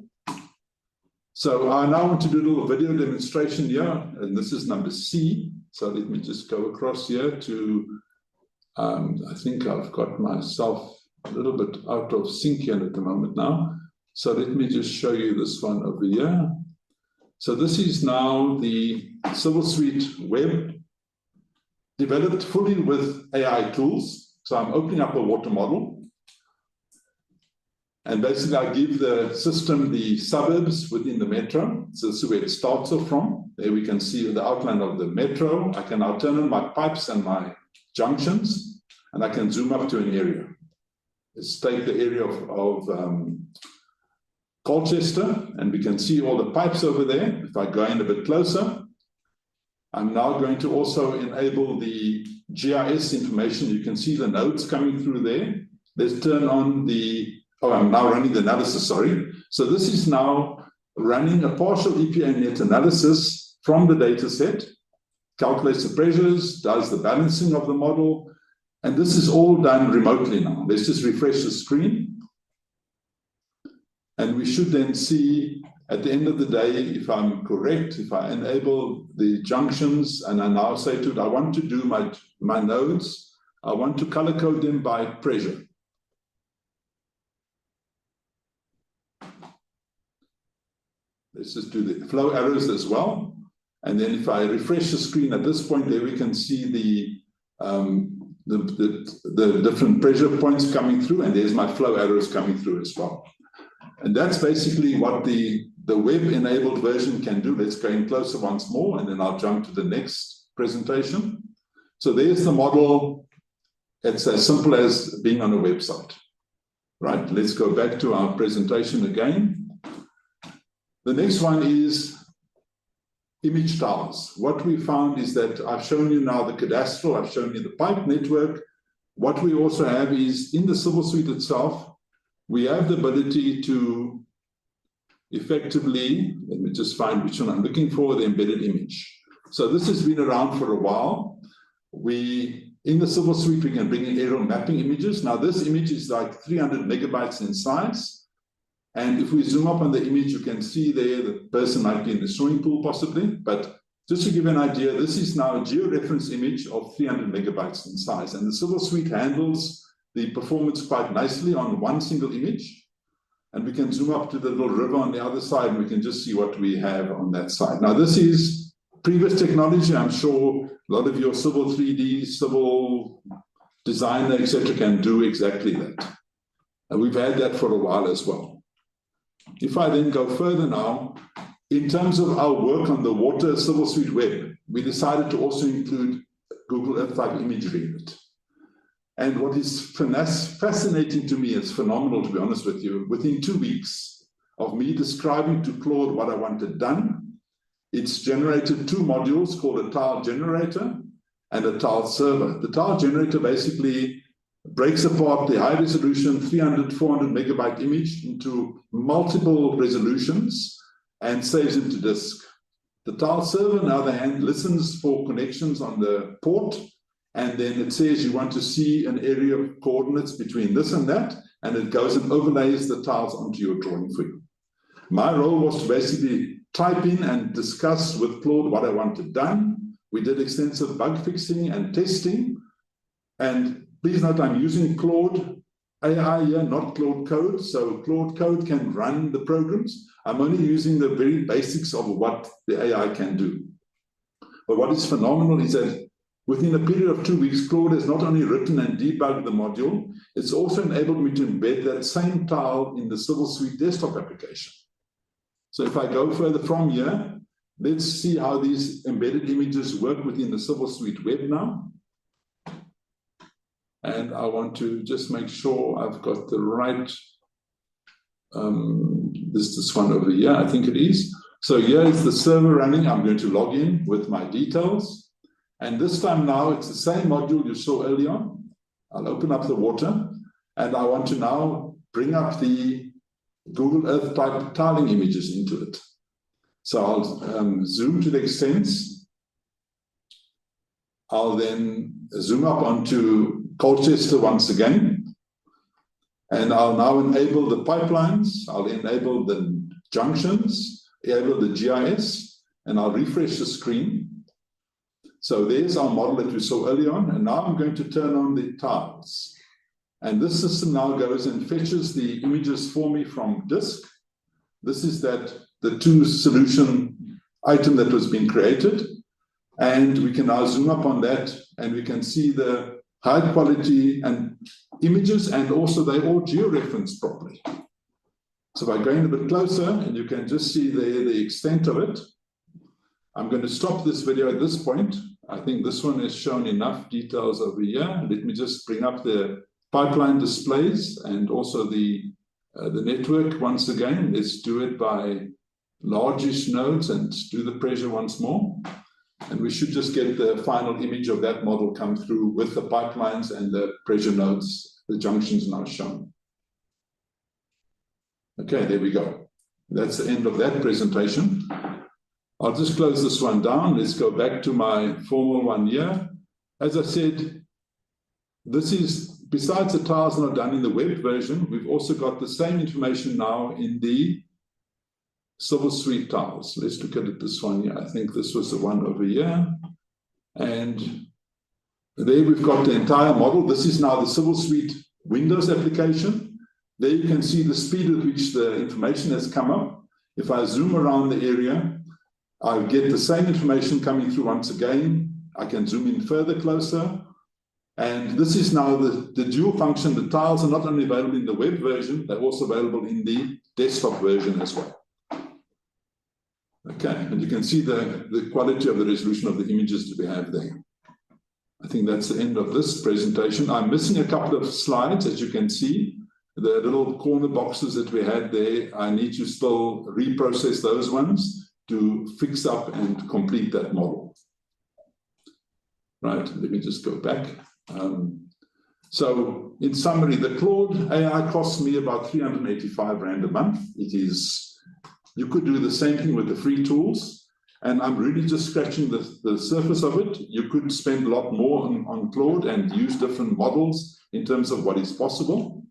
So I now want to do a little video demonstration here, and this is number C. So let me just go across here to, I think I've got myself a little bit out of sync here at the moment now. So let me just show you this one over here. So this is now the Civil Suite web, developed fully with AI tools. So I'm opening up a water model. And basically I give the system the suburbs within the metro. So this is where it starts off from. There we can see the outline of the metro. I can now turn on my pipes and my junctions, and I can zoom up to an area. Let's take the area of Colchester, and we can see all the pipes over there. If I go in a bit closer, I'm now going to also enable the GIS information. You can see the nodes coming through there. Let's turn on the, I'm now running the analysis, sorry. So this is now running a partial EPANet analysis from the data set, calculates the pressures, does the balancing of the model, and this is all done remotely now. Let's just refresh the screen. And we should then see at the end of the day, if I'm correct, if I enable the junctions and I now say to it, I want to do my nodes, I want to color code them by pressure. Let's just do the flow arrows as well. And then if I refresh the screen at this point, there we can see the different pressure points coming through, and there's my flow arrows coming through as well. And that's basically what the web-enabled version can do. Let's go in closer once more, and then I'll jump to the next presentation. So there's the model. It's as simple as being on a website. Right, let's go back to our presentation again. The next one is image towers. What we found is that I've shown you now the cadastral, I've shown you the pipe network. What we also have is in the Civil Suite itself, we have the ability to effectively, let me just find which one I'm looking for, the embedded image. So this has been around for a while. In the Civil Suite, we can bring in aerial mapping images. Now this image is like 300 megabytes in size. And if we zoom up on the image, you can see there the person might be in the swimming pool possibly. But just to give you an idea, this is now a georeference image of 300 megabytes in size. And the Civil Suite handles the performance quite nicely on one single image. And we can zoom up to the little river on the other side, and we can just see what we have on that side. Now, this is previous technology. I'm sure a lot of your civil 3D, civil designer, etc., can do exactly that. And we've had that for a while as well. If I then go further now, in terms of our work on the Water Civil Suite web, we decided to also include Google Earth type imagery in it. And what is fascinating to me, it's phenomenal, to be honest with you, within 2 weeks of me describing to Claude what I wanted done, it's generated 2 modules called a tile generator and a tile server. The tile generator basically breaks apart the high resolution 300, 400 megabyte image into multiple resolutions and saves it to disk. The tile server, on the other hand, listens for connections on the port, and then it says you want to see an area of coordinates between this and that, and it goes and overlays the tiles onto your drawing for you. My role was to basically type in and discuss with Claude what I wanted done. We did extensive bug fixing and testing. And please note, I'm using Claude AI here, not Claude Code. So Claude Code can run the programs. I'm only using the very basics of what the AI can do. But what is phenomenal is that within a period of 2 weeks, Claude has not only written and debugged the module, it's also enabled me to embed that same tile in the Civil Suite desktop application. So if I go further from here, let's see how these embedded images work within the Civil Suite web now. And I want to just make sure I've got the right, this one over here, I think it is. So here is the server running. I'm going to log in with my details. And this time now, it's the same module you saw earlier on. I'll open up the water, and I want to now bring up the Google Earth type tiling images into it. So I'll zoom to the extent. I'll then zoom up onto Colchester once again. And I'll now enable the pipelines. I'll enable the junctions, enable the GIS, and I'll refresh the screen. So there's our model that we saw earlier on. And now I'm going to turn on the tiles. And this system now goes and fetches the images for me from disk. This is the 2 solution item that was being created. And we can now zoom up on that, and we can see the high quality and images, and also they all georeferenced properly. So by going a bit closer, and you can just see there the extent of it. I'm going to stop this video at this point. I think this one has shown enough details over here. Let me just bring up the pipeline displays and also the network once again. Let's do it by largish nodes and do the pressure once more. And we should just get the final image of that model come through with the pipelines and the pressure nodes, the junctions now shown. Okay, there we go. That's the end of that presentation. I'll just close this one down. Let's go back to my formal one here. As I said, this is, besides the tiles not done in the web version, we've also got the same information now in the Civil Suite tiles. Let's look at it this one here. I think this was the one over here. And there we've got the entire model. This is now the Civil Suite Windows application. There you can see the speed at which the information has come up. If I zoom around the area, I get the same information coming through once again. I can zoom in further closer. And this is now the dual function. The tiles are not only available in the web version, they're also available in the desktop version as well. Okay, and you can see the quality of the resolution of the images that we have there. I think that's the end of this presentation. I'm missing a couple of slides, as you can see. The little corner boxes that we had there, I need to still reprocess those ones to fix up and complete that model. Right, let me just go back. So in summary, the Claude AI costs me about 385 Rand a month. It is, you could do the same thing with the free tools, and I'm really just scratching the surface of it. You could spend a lot more on Claude and use different models in terms of what is possible.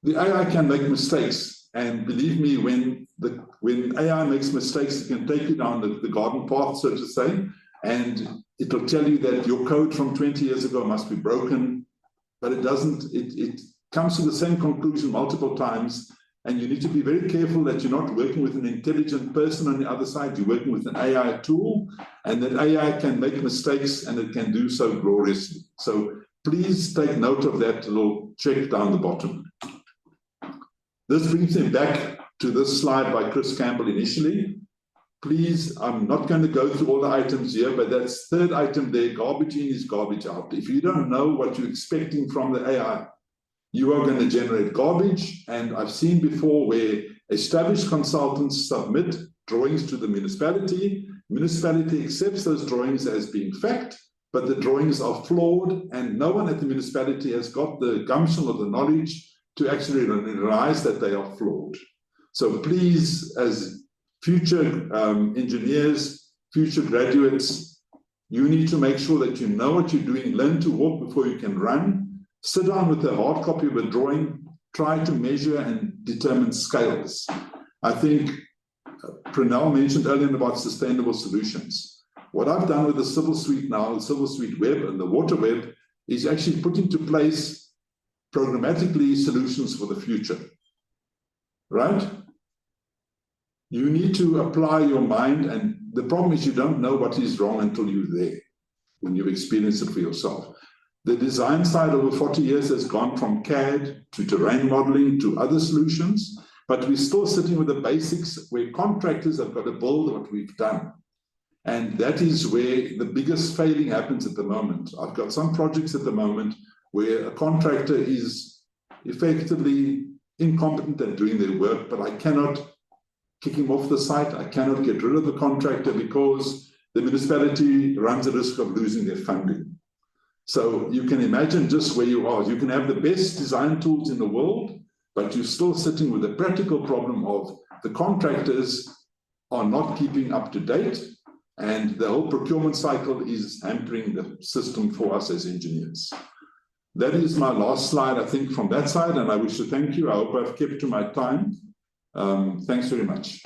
The AI can make mistakes, and believe me, when AI makes mistakes, it can take you down the garden path, so to say, and it'll tell you that your code from 20 years ago must be broken, but it doesn't. It comes to the same conclusion multiple times, And you need to be very careful that you're not working with an intelligent person on the other side. You're working with an AI tool, and that AI can make mistakes, and it can do so gloriously. So please take note of that little check down the bottom. This brings me back to this slide by Chris Campbell initially. Please, I'm not going to go through all the items here, but that's third item there, garbage in is garbage out. If you don't know what you're expecting from the AI, you are going to generate garbage. And I've seen before where established consultants submit drawings to the municipality. Municipality accepts those drawings as being fact, but the drawings are flawed, and no one at the municipality has got the gumption or the knowledge to actually realize that they are flawed. So please, as future engineers, future graduates, you need to make sure that you know what you're doing, learn to walk before you can run. Sit down with a hard copy of a drawing, try to measure and determine scales. I think Prinell mentioned earlier about sustainable solutions. What I've done with the Civil Suite now, the Civil Suite Web and the Water Web, is actually put into place programmatically solutions for the future, right? You need to apply your mind, and the problem is you don't know what is wrong until you're there, when you've experienced it for yourself. The design side over 40 years has gone from CAD to terrain modeling to other solutions, but we're still sitting with the basics where contractors have got to build what we've done. And that is where the biggest failing happens at the moment. I've got some projects at the moment where a contractor is effectively incompetent at doing their work, but I cannot kick him off the site. I cannot get rid of the contractor because the municipality runs the risk of losing their funding. So you can imagine just where you are. You can have the best design tools in the world, but you're still sitting with the practical problem of the contractors are not keeping up to date, and the whole procurement cycle is hampering the system for us as engineers. That is my last slide, I think, from that side, and I wish to thank you. I hope I've kept to my time. Thanks very much.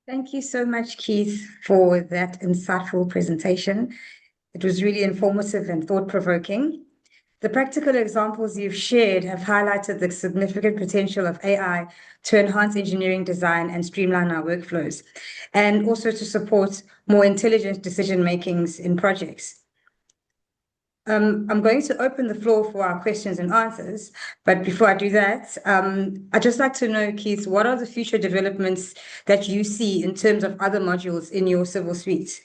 Thank you so much, Keith, for that insightful presentation. It was really informative and thought-provoking. The practical examples you've shared have highlighted the significant potential of AI to enhance engineering design and streamline our workflows, and also to support more intelligent decision-makings in projects. I'm going to open the floor for our questions and answers, but before I do that, I'd just like to know, Keith, what are the future developments that you see in terms of other modules in your Civil Suite?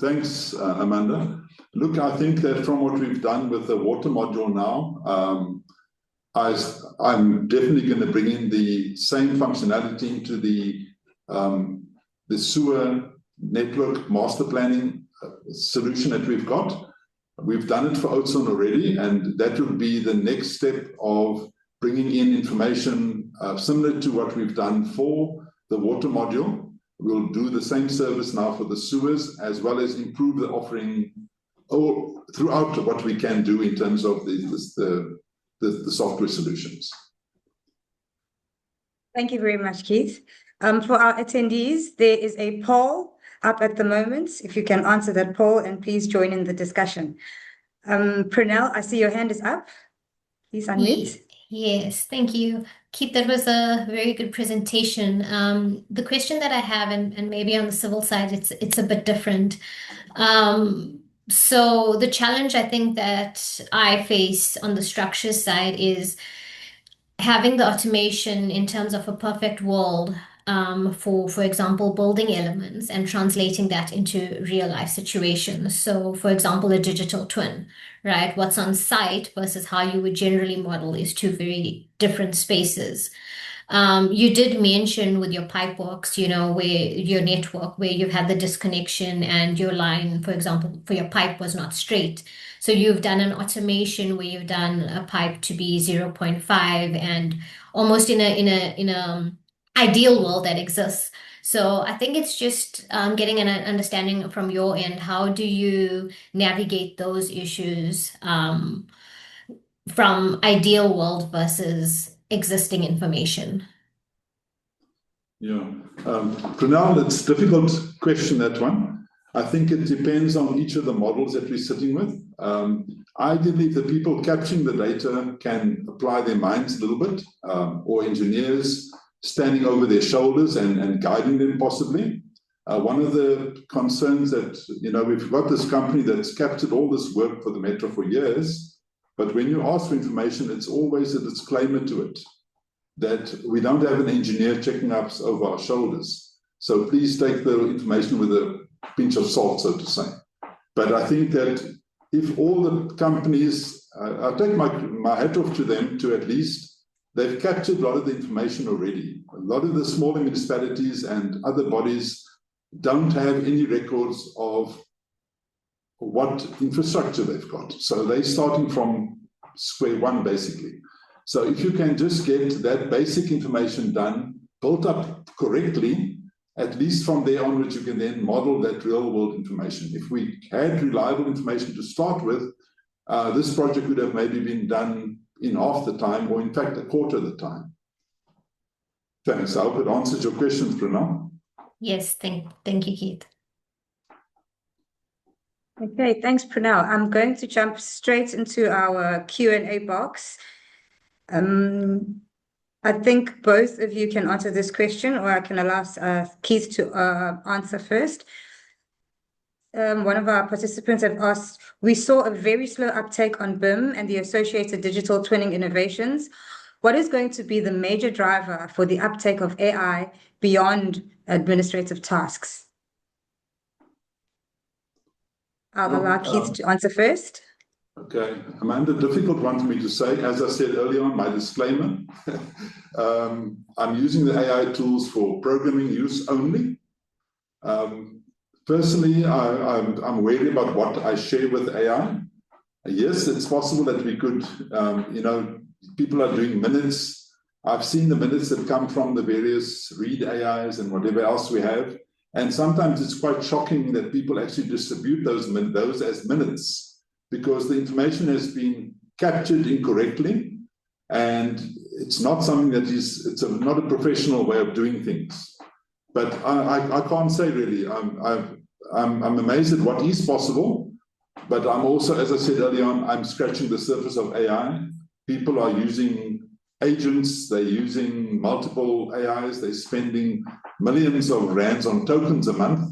Thanks, Amanda. Look, I think that from what we've done with the water module now, I'm definitely going to bring in the same functionality into the sewer network master planning solution that we've got. We've done it for Oudtshoorn already, and that will be the next step of bringing in information similar to what we've done for the water module. We'll do the same service now for the sewers, as well as improve the offering throughout what we can do in terms of the software solutions.
Thank you very much, Keith. For our attendees, there is a poll up at the moment. If you can answer that poll, and please join in the discussion. Prinell, I see your hand is up. Please unmute.
Yes, thank you. Keith, that was a very good presentation. The question that I have, and maybe on the civil side, it's a bit different. So the challenge I think that I face on the structure side is having the automation in terms of a perfect world, for example, building elements and translating that into real life situations. So, for example, a digital twin, right? What's on site versus how you would generally model is two very different spaces. You did mention with your pipe works, where your network, where you've had the disconnection and your line, for example, for your pipe was not straight. So you've done an automation where you've done a pipe to be 0.5 and almost in a ideal world that exists. So I think it's just getting an understanding from your end. How do you navigate those issues from ideal world versus existing information?
Yeah. Prinell, it's a difficult question, that one. I think it depends on each of the models that we're sitting with. Ideally, the people capturing the data can apply their minds a little bit, or engineers standing over their shoulders and guiding them possibly. One of the concerns that, we've got this company that's captured all this work for the Metro for years, but when you ask for information, it's always a disclaimer to it that we don't have an engineer checking us over our shoulders. So please take the information with a pinch of salt, so to say. But I think that if all the companies, I take my hat off to them to at least, they've captured a lot of the information already. A lot of the smaller municipalities and other bodies don't have any records of what infrastructure they've got. So they're starting from square one, basically. So if you can just get that basic information done, built up correctly, at least from there onwards, you can then model that real world information. If we had reliable information to start with, this project would have maybe been done in half the time, or in fact, a quarter of the time. Thanks. I hope it answers your questions, Prinell.
Yes, thank you, Keith.
Okay, thanks, Prinell. I'm going to jump straight into our Q&A box. I think both of you can answer this question, or I can allow Keith to answer first. One of our participants have asked, we saw a very slow uptake on BIM and the associated digital twinning innovations. What is going to be the major driver for the uptake of AI beyond administrative tasks? I'll allow Keith to answer first.
Okay, Amanda, difficult one for me to say. As I said earlier on, my disclaimer, I'm using the AI tools for programming use only. Personally, I'm wary about what I share with AI. Yes, it's possible that we could, people are doing minutes. I've seen the minutes that come from the various read AIs and whatever else we have. And sometimes it's quite shocking that people actually distribute those as minutes, because the information has been captured incorrectly, and it's not something that it's not a professional way of doing things. But I can't say really. I'm amazed at what is possible, but I'm also, as I said earlier on, I'm scratching the surface of AI. People are using agents, they're using multiple AIs, they're spending millions of rands on tokens a month.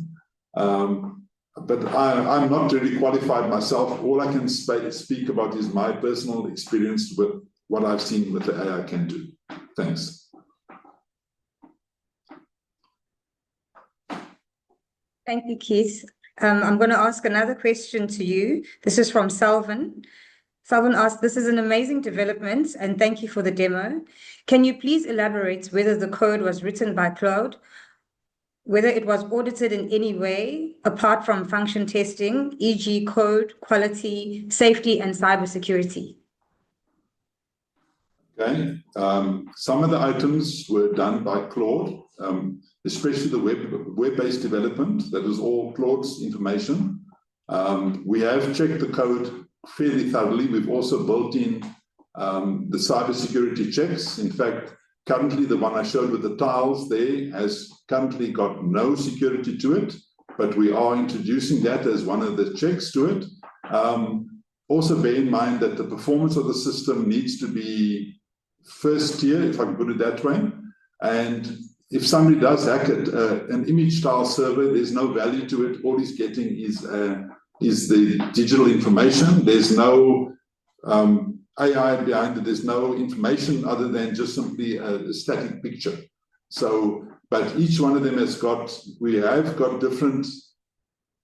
But I'm not really qualified myself. All I can speak about is my personal experience with what I've seen with the AI can do. Thanks.
Thank you, Keith. I'm going to ask another question to you. This is from Salvan. Salvan asked, this is an amazing development and thank you for the demo. Can you please elaborate whether the code was written by Claude, whether it was audited in any way apart from function testing, e.g. code, quality, safety, and cybersecurity?
Okay, some of the items were done by Claude, especially the web-based development. That is all Claude's information. We have checked the code fairly thoroughly. We've also built in the cybersecurity checks. In fact, currently the one I showed with the tiles there has currently got no security to it, but we are introducing that as one of the checks to it. Also bear in mind that the performance of the system needs to be first tier, if I can put it that way. And if somebody does hack an image style server, there's no value to it. All he's getting is the digital information. There's no AI behind it. There's no information other than just simply a static picture. So, but each one of them has got, we have got different,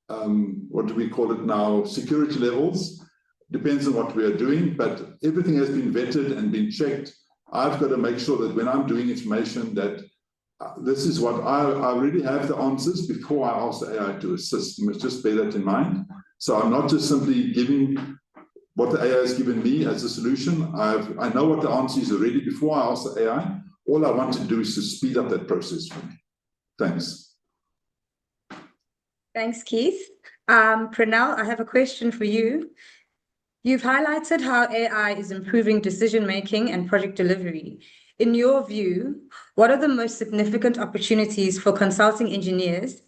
what do we call it now, security levels. Depends on what we are doing, but everything has been vetted and been checked. I've got to make sure that when I'm doing information that this is what I already have the answers before I ask the AI to assist. You must just bear that in mind. So I'm not just simply giving what the AI has given me as a solution. I know what the answer is already before I ask the AI. All I want to do is to speed up that process for me. Thanks.
Thanks, Keith. Prinell, I have a question for you. You've highlighted how AI is improving decision-making and project delivery. In your view, what are the most significant opportunities for consulting engineers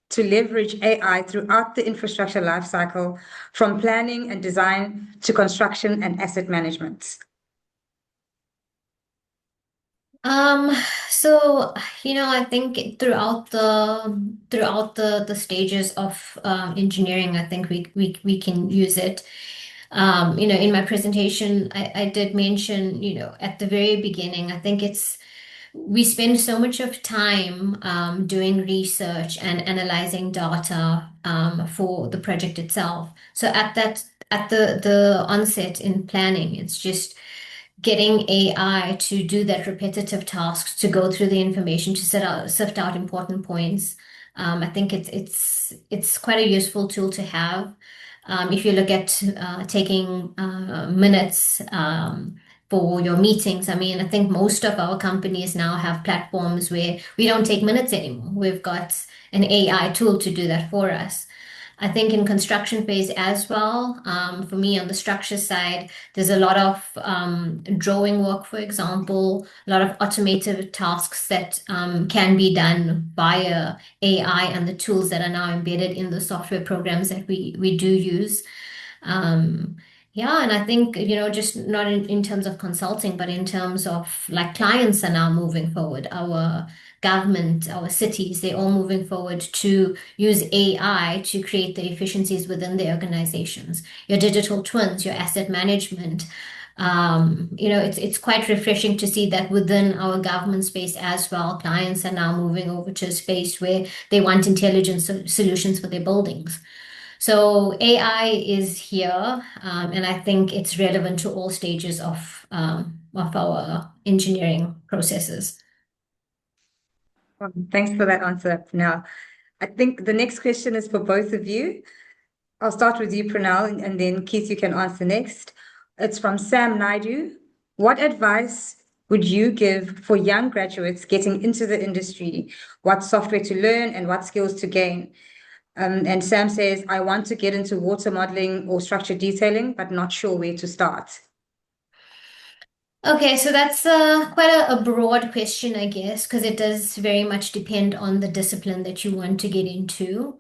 to leverage AI throughout the infrastructure lifecycle, from planning and design to construction and asset management?
So I think throughout the stages of engineering, I think we can use it. In my presentation, I did mention, at the very beginning, I think we spend so much of time doing research and analyzing data for the project itself. So at the onset in planning, it's just getting AI to do that repetitive tasks, to go through the information, to sift out important points. I think it's quite a useful tool to have. If you look at taking minutes for your meetings, I mean, I think most of our companies now have platforms where we don't take minutes anymore. We've got an AI tool to do that for us. I think in construction phase as well, for me on the structure side, there's a lot of drawing work, for example, a lot of automated tasks that can be done via AI and the tools that are now embedded in the software programs that we do use. Yeah, and I think, just not in terms of consulting, but in terms of like clients are now moving forward. Our government, our cities, they're all moving forward to use AI to create the efficiencies within their organizations. Your digital twins, your asset management. It's quite refreshing to see that within our government space as well, clients are now moving over to a space where they want intelligent solutions for their buildings. So AI is here, and I think it's relevant to all stages of our engineering processes.
Thanks for that answer, Prinell. I think the next question is for both of you. I'll start with you, Prinell, and then Keith, you can answer next. It's from Sam Naidu. What advice would you give for young graduates getting into the industry? What software to learn and what skills to gain? And Sam says, I want to get into water modeling or structured detailing, but not sure where to start.
Okay, so that's quite a broad question, I guess, because it does very much depend on the discipline that you want to get into.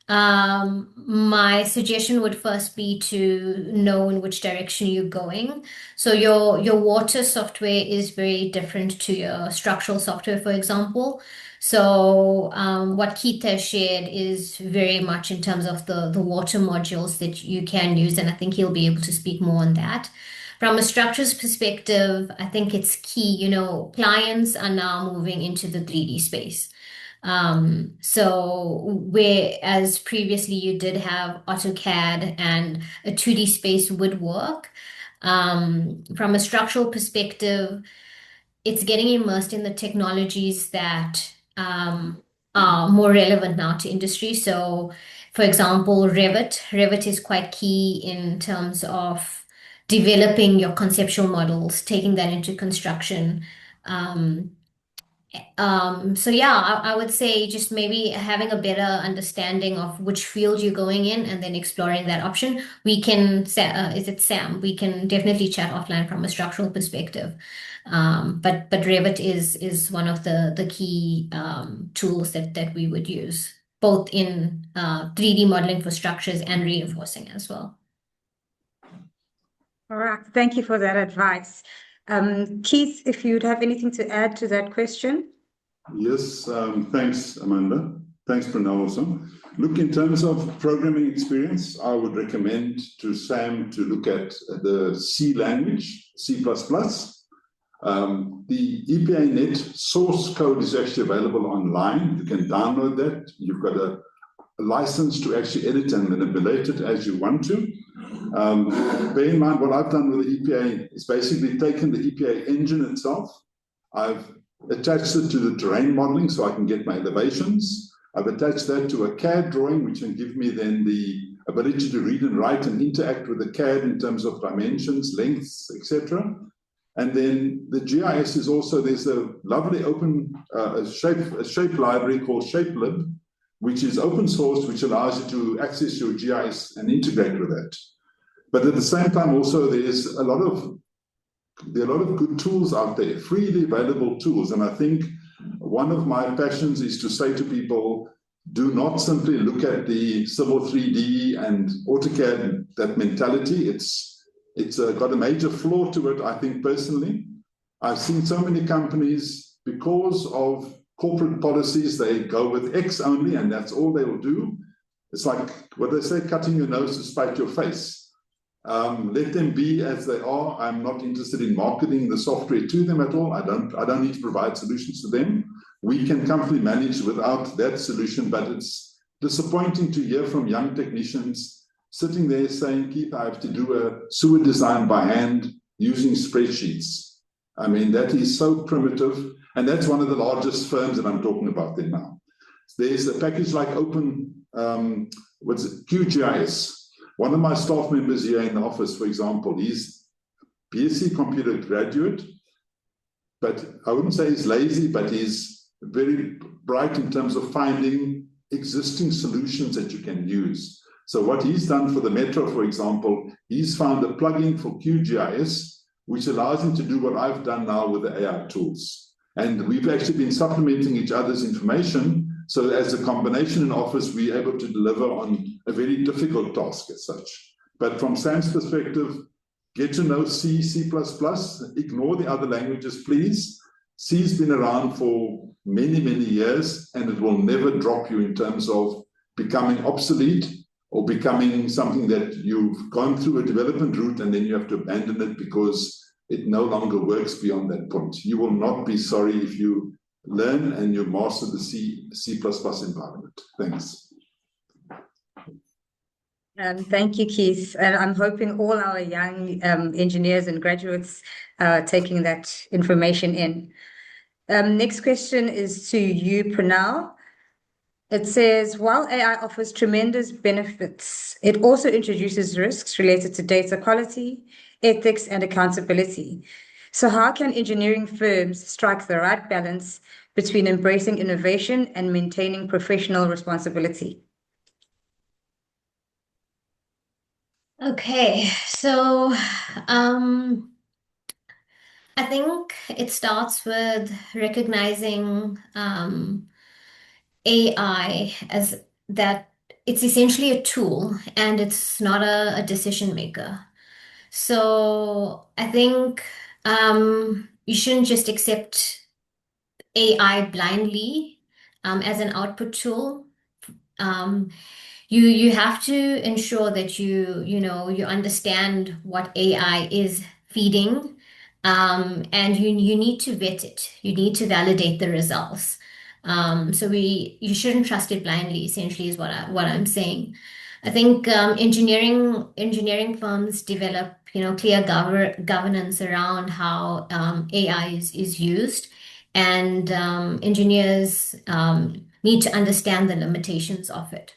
My suggestion would first be to know in which direction you're going. So your water software is very different to your structural software, for example. So what Keith has shared is very much in terms of the water modules that you can use, and I think he'll be able to speak more on that. From a structures perspective, I think it's key, clients are now moving into the 3D space. So whereas previously you did have AutoCAD and a 2D space would work, from a structural perspective, it's getting immersed in the technologies that are more relevant now to industry. So, for example, Revit is quite key in terms of developing your conceptual models, taking that into construction. So yeah, I would say just maybe having a better understanding of which field you're going in and then exploring that option. We can, is it Sam? We can definitely chat offline from a structural perspective. But Revit is one of the key tools that we would use, both in 3D modeling for structures and reinforcing as well.
All right, thank you for that advice. Keith, if you'd have anything to add to that question.
Yes, thanks, Amanda. Thanks, Prinell also. Look, in terms of programming experience, I would recommend to Sam to look at the C language, C++. The EPA.NET source code is actually available online. You can download that. You've got a license to actually edit and manipulate it as you want to. Bear in mind, what I've done with the EPA is basically taken the EPA engine itself. I've attached it to the terrain modeling so I can get my elevations. I've attached that to a CAD drawing, which can give me then the ability to read and write and interact with the CAD in terms of dimensions, lengths, etc. And then the GIS is also, there's a lovely open shape library called ShapeLib, which is open source, which allows you to access your GIS and integrate with that. But at the same time, also, there's a lot of there are a lot of good tools out there, freely available tools. And I think one of my passions is to say to people, do not simply look at the Civil 3D and AutoCAD, that mentality. It's got a major flaw to it, I think, personally. I've seen so many companies, because of corporate policies, they go with X only, and that's all they will do. It's like what they say, cutting your nose to spite your face. Let them be as they are. I'm not interested in marketing the software to them at all. I don't need to provide solutions to them. We can comfortably manage without that solution, but it's disappointing to hear from young technicians sitting there saying, Keith, I have to do a sewer design by hand using spreadsheets. I mean, that is so primitive, and that's one of the largest firms that I'm talking about there now. There's a package like QGIS. One of my staff members here in the office, for example, he's BSc computer graduate, but I wouldn't say he's lazy, but he's very bright in terms of finding existing solutions that you can use. So what he's done for the Metro, for example, he's found a plugin for QGIS, which allows him to do what I've done now with the AI tools. And we've actually been supplementing each other's information. So as a combination in office, we're able to deliver on a very difficult task as such. But from Sam's perspective, get to know C, C++, ignore the other languages, please. C's been around for many, many years, and it will never drop you in terms of becoming obsolete or becoming something that you've gone through a development route and then you have to abandon it because it no longer works beyond that point. You will not be sorry if you learn and you master the C environment. Thanks.
Thank you, Keith. And I'm hoping all our young engineers and graduates are taking that information in. Next question is to you, Prinell. It says, while AI offers tremendous benefits, it also introduces risks related to data quality, ethics, and accountability. So how can engineering firms strike the right balance between embracing innovation and maintaining professional responsibility?
Okay, so I think it starts with recognizing AI as that it's essentially a tool and it's not a decision maker. So I think you shouldn't just accept AI blindly as an output tool. You have to ensure that you understand what AI is feeding, and you need to vet it. You need to validate the results. So you shouldn't trust it blindly, essentially, is what I'm saying. I think engineering firms develop clear governance around how AI is used, and engineers need to understand the limitations of it.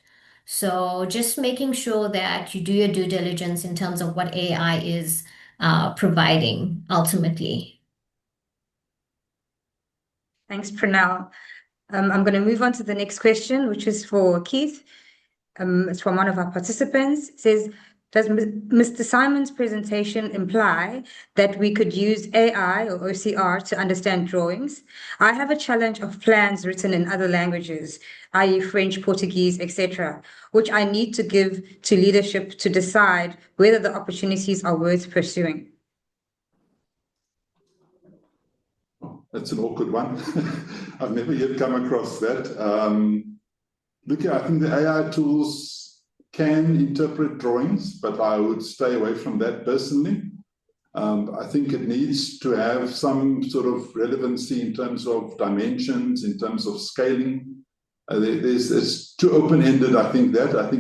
So just making sure that you do your due diligence in terms of what AI is providing ultimately.
Thanks, Prinell. I'm going to move on to the next question, which is for Keith. It's from one of our participants. It says, does Mr. Simon's presentation imply that we could use AI or OCR to understand drawings? I have a challenge of plans written in other languages, i.e. French, Portuguese, etc., which I need to give to leadership to decide whether the opportunities are worth pursuing.
That's an awkward one. I've never yet come across that. Look, I think the AI tools can interpret drawings, but I would stay away from that personally. I think it needs to have some sort of relevancy in terms of dimensions, in terms of scaling. It's too open-ended, I think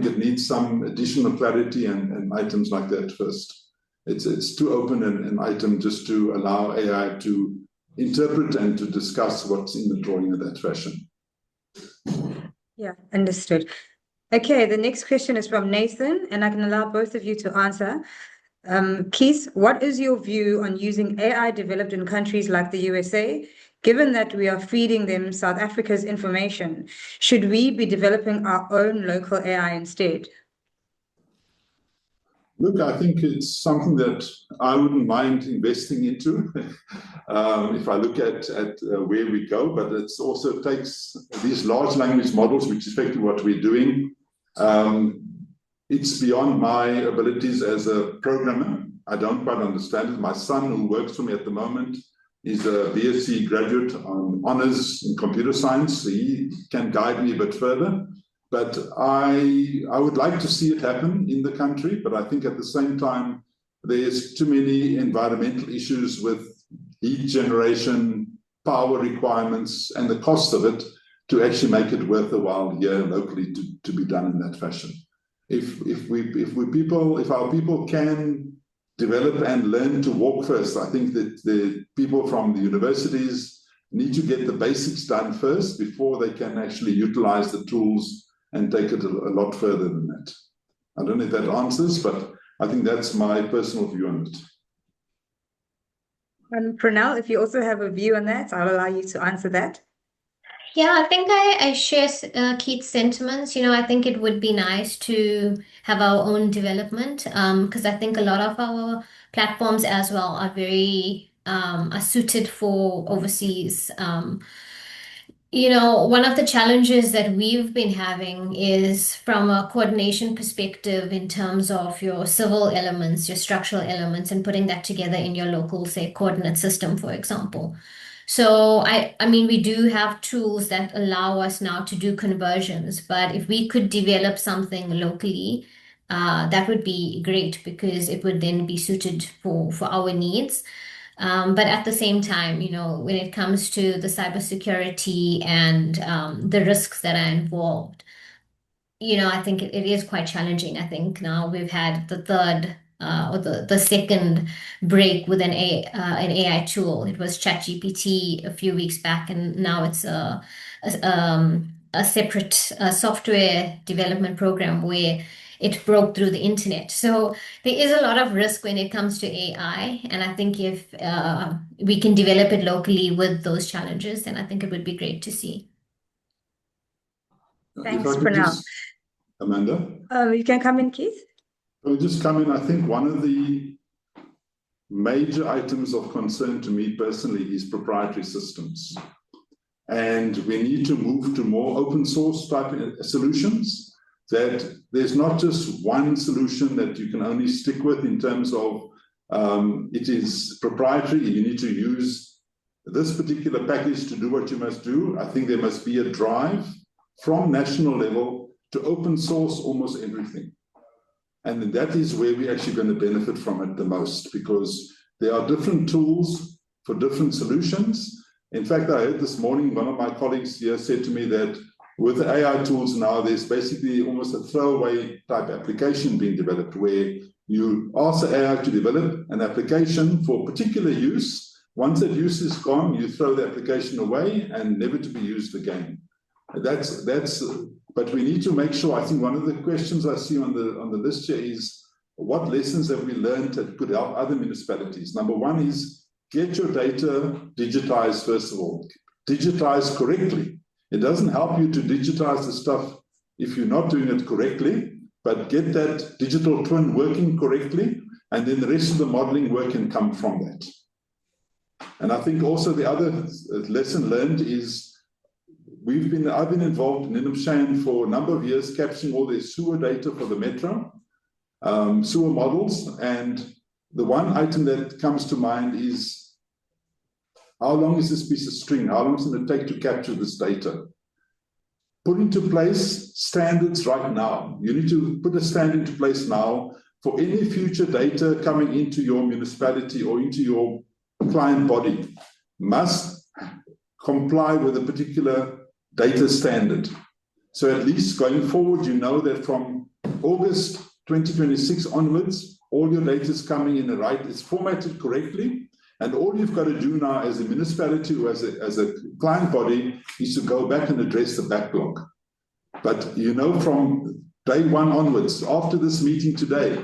it needs some additional clarity and items like that first. It's too open an item just to allow AI to interpret and to discuss what's in the drawing in that fashion.
Yeah, understood. Okay, the next question is from Nathan, and I can allow both of you to answer. Keith, what is your view on using AI developed in countries like the USA? Given that we are feeding them South Africa's information, should we be developing our own local AI instead?
Look, I think it's something that I wouldn't mind investing into if I look at where we go, but it also takes these large language models, which is effectively what we're doing. It's beyond my abilities as a programmer. I don't quite understand it. My son, who works for me at the moment, is a BSc graduate on honors in computer science. So he can guide me a bit further. But I would like to see it happen in the country, but I think at the same time, there's too many environmental issues with heat generation, power requirements, and the cost of it to actually make it worth the while here locally to be done in that fashion. If our people can develop and learn to walk first, I think that the people from the universities need to get the basics done first before they can actually utilize the tools and take it a lot further than that. I don't know if that answers, but I think that's my personal view on it.
And Prinell, if you also have a view on that, I'll allow you to answer that.
Yeah, I think I share Keith's sentiments. I think it would be nice to have our own development because I think a lot of our platforms as well are very are suited for overseas. One of the challenges that we've been having is from a coordination perspective in terms of your civil elements, your structural elements, and putting that together in your local, say, coordinate system, for example. So I mean, we do have tools that allow us now to do conversions, but if we could develop something locally, that would be great because it would then be suited for our needs. But at the same time, when it comes to the cybersecurity and the risks that are involved, I think it is quite challenging. I think now we've had the third or the second break with an AI tool. It was ChatGPT a few weeks back, and now it's a separate software development program where it broke through the internet. So there is a lot of risk when it comes to AI. And I think if we can develop it locally with those challenges, then I think it would be great to see.
Thanks, Prinell.
Amanda?
You can come in, Keith.
I'll just come in. I think one of the major items of concern to me personally is proprietary systems. And we need to move to more open source type solutions, that there's not just one solution that you can only stick with in terms of it is proprietary. You need to use this particular package to do what you must do. I think there must be a drive from national level to open source almost everything. And that is where we're actually going to benefit from it the most, because there are different tools for different solutions. In fact, I heard this morning, one of my colleagues here said to me that with the AI tools now, there's basically almost a throwaway type application being developed where you ask the AI to develop an application for particular use. Once that use is gone, you throw the application away and never to be used again. But we need to make sure. I think one of the questions I see on the list here is what lessons have we learned that could help other municipalities? Number one is get your data digitized, first of all. Digitize correctly. It doesn't help you to digitize the stuff if you're not doing it correctly, but get that digital twin working correctly, and then the rest of the modeling work can come from that. And I think also the other lesson learned is I've been involved in Inumshan for a number of years, capturing all their sewer data for the metro, sewer models. And the one item that comes to mind is, how long is this piece of string? How long is it going to take to capture this data? Put into place standards right now. You need to put a standard into place now for any future data coming into your municipality or into your client body. Must comply with a particular data standard. So at least going forward, you know that from August 2026 onwards, all your data is coming in the right, it's formatted correctly. And all you've got to do now as a municipality or as a client body is to go back and address the backlog. But from day one onwards, after this meeting today,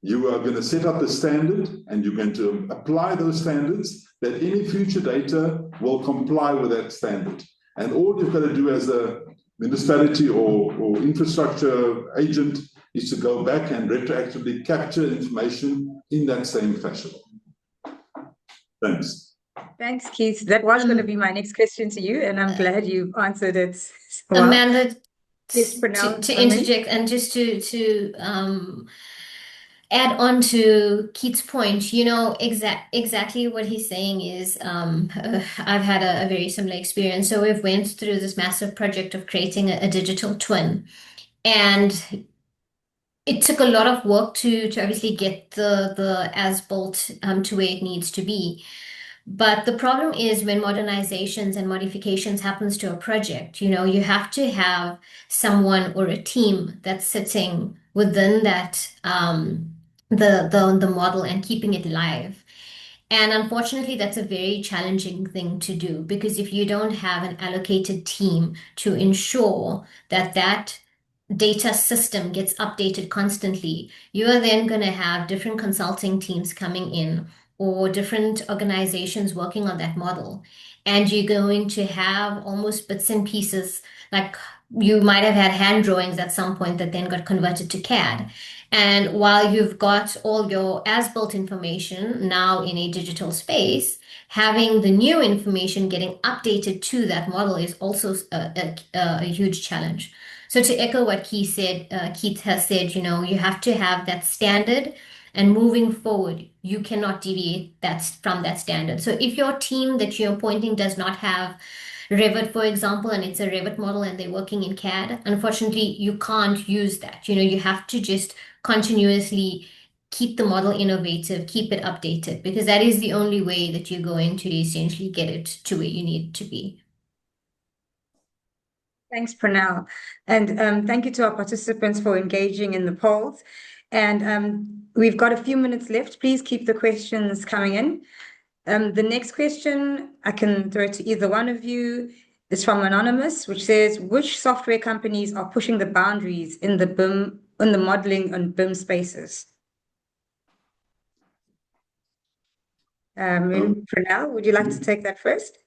you are going to set up a standard and you're going to apply those standards that any future data will comply with that standard. And all you've got to do as a municipality or infrastructure agent is to go back and retroactively capture information in that same fashion. Thanks.
Thanks, Keith. That was going to be my next question to you, and I'm glad you answered it well.
Amanda,
Yes, Prinell,
to interject and just to add on to Keith's point, you know, exactly what he's saying is I've had a very similar experience. So we've went through this massive project of creating a digital twin, and it took a lot of work to obviously get the as-built to where it needs to be. But the problem is when modernizations and modifications happens to a project, you know, you have to have someone or a team that's sitting within that the model and keeping it live. And unfortunately, that's a very challenging thing to do, because if you don't have an allocated team to ensure that that data system gets updated constantly, you are then going to have different consulting teams coming in or different organizations working on that model. And you're going to have almost bits and pieces, like you might have had hand drawings at some point that then got converted to CAD. And while you've got all your as-built information now in a digital space, having the new information getting updated to that model is also a huge challenge. So to echo what Keith has said, you know, you have to have that standard, and moving forward, you cannot deviate from that standard. So if your team that you're appointing does not have Revit, for example, and it's a Revit model and they're working in CAD, unfortunately, you can't use that. You know, you have to just continuously keep the model innovative, keep it updated, because that is the only way that you're going to essentially get it to where you need it to be.
Thanks, Prinell. And thank you to our participants for engaging in the polls. And we've got a few minutes left. Please keep the questions coming in. The next question I can throw to either one of you is from Anonymous, which says, which software companies are pushing the boundaries in the BIM, in the modeling and BIM spaces? Prinell, would you like to take that first?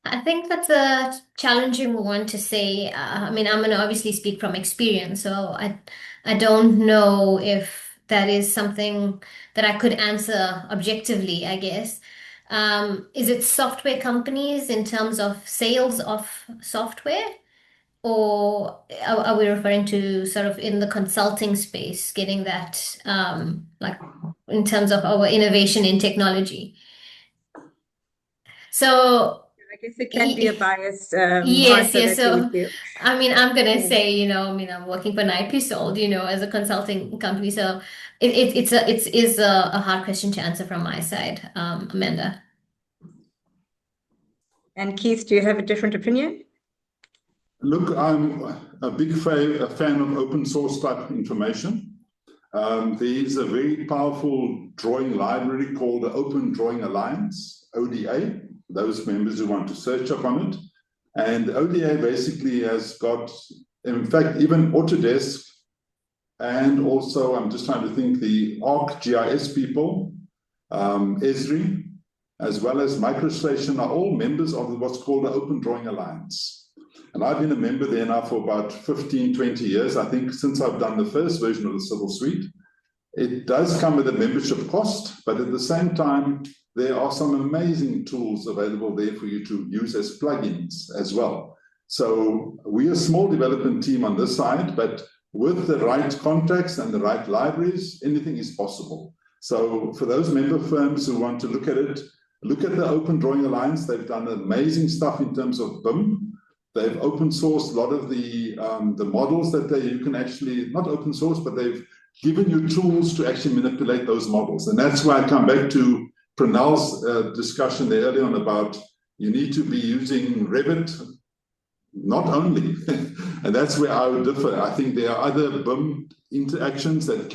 I think that's a challenging one to say. I mean, I'm going to obviously speak from experience, so I don't know if that is something that I could answer objectively, I guess. Is it software companies in terms of sales of software? Or are we referring to sort of in the consulting space, getting that like in terms of our innovation in technology? So
I guess it can be a biased
yes.
answer that
So,
you would give.
I mean, I'm gonna say, you know, I mean, I'm working for Piésold, you know, as a consulting company. So it's a hard question to answer from my side, Amanda.
And Keith, do you have a different opinion?
Look, I'm a big fan of open source type information. There is a very powerful drawing library called the Open Drawing Alliance, ODA, those members who want to search up on it. And ODA basically has got, in fact, even Autodesk, and also, I'm just trying to think, the ArcGIS people, Esri, as well as MicroStation are all members of what's called the Open Drawing Alliance. And I've been a member there now for about 15, 20 years, I think, since I've done the first version of the Civil Suite. It does come with a membership cost, but at the same time, there are some amazing tools available there for you to use as plugins as well. So we're a small development team on this side, but with the right contacts and the right libraries, anything is possible. So for those member firms who want to look at it, look at the Open Drawing Alliance. They've done amazing stuff in terms of BIM. They've open sourced a lot of the models that you can actually, not open source, but they've given you tools to actually manipulate those models. And that's why I come back to Prinell's discussion there earlier on about you need to be using Revit, not only. And that's where I would differ. I think there are other BIM interactions that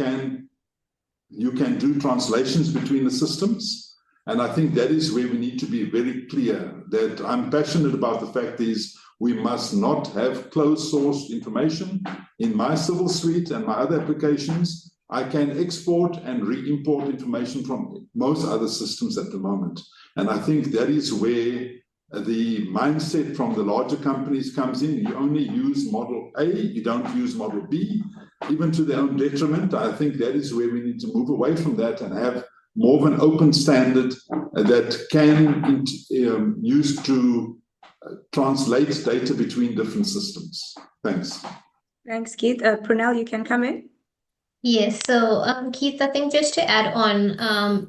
you can do translations between the systems. And I think that is where we need to be very clear that I'm passionate about the fact is we must not have closed source information. In my Civil Suite and my other applications, I can export and re-import information from most other systems at the moment. And I think that is where the mindset from the larger companies comes in. You only use model A, you don't use model B, even to their own detriment. I think that is where we need to move away from that and have more of an open standard that can use to translate data between different systems. Thanks.
Thanks, Keith. Prinell, you can come in.
Yes, so Keith, I think just to add on,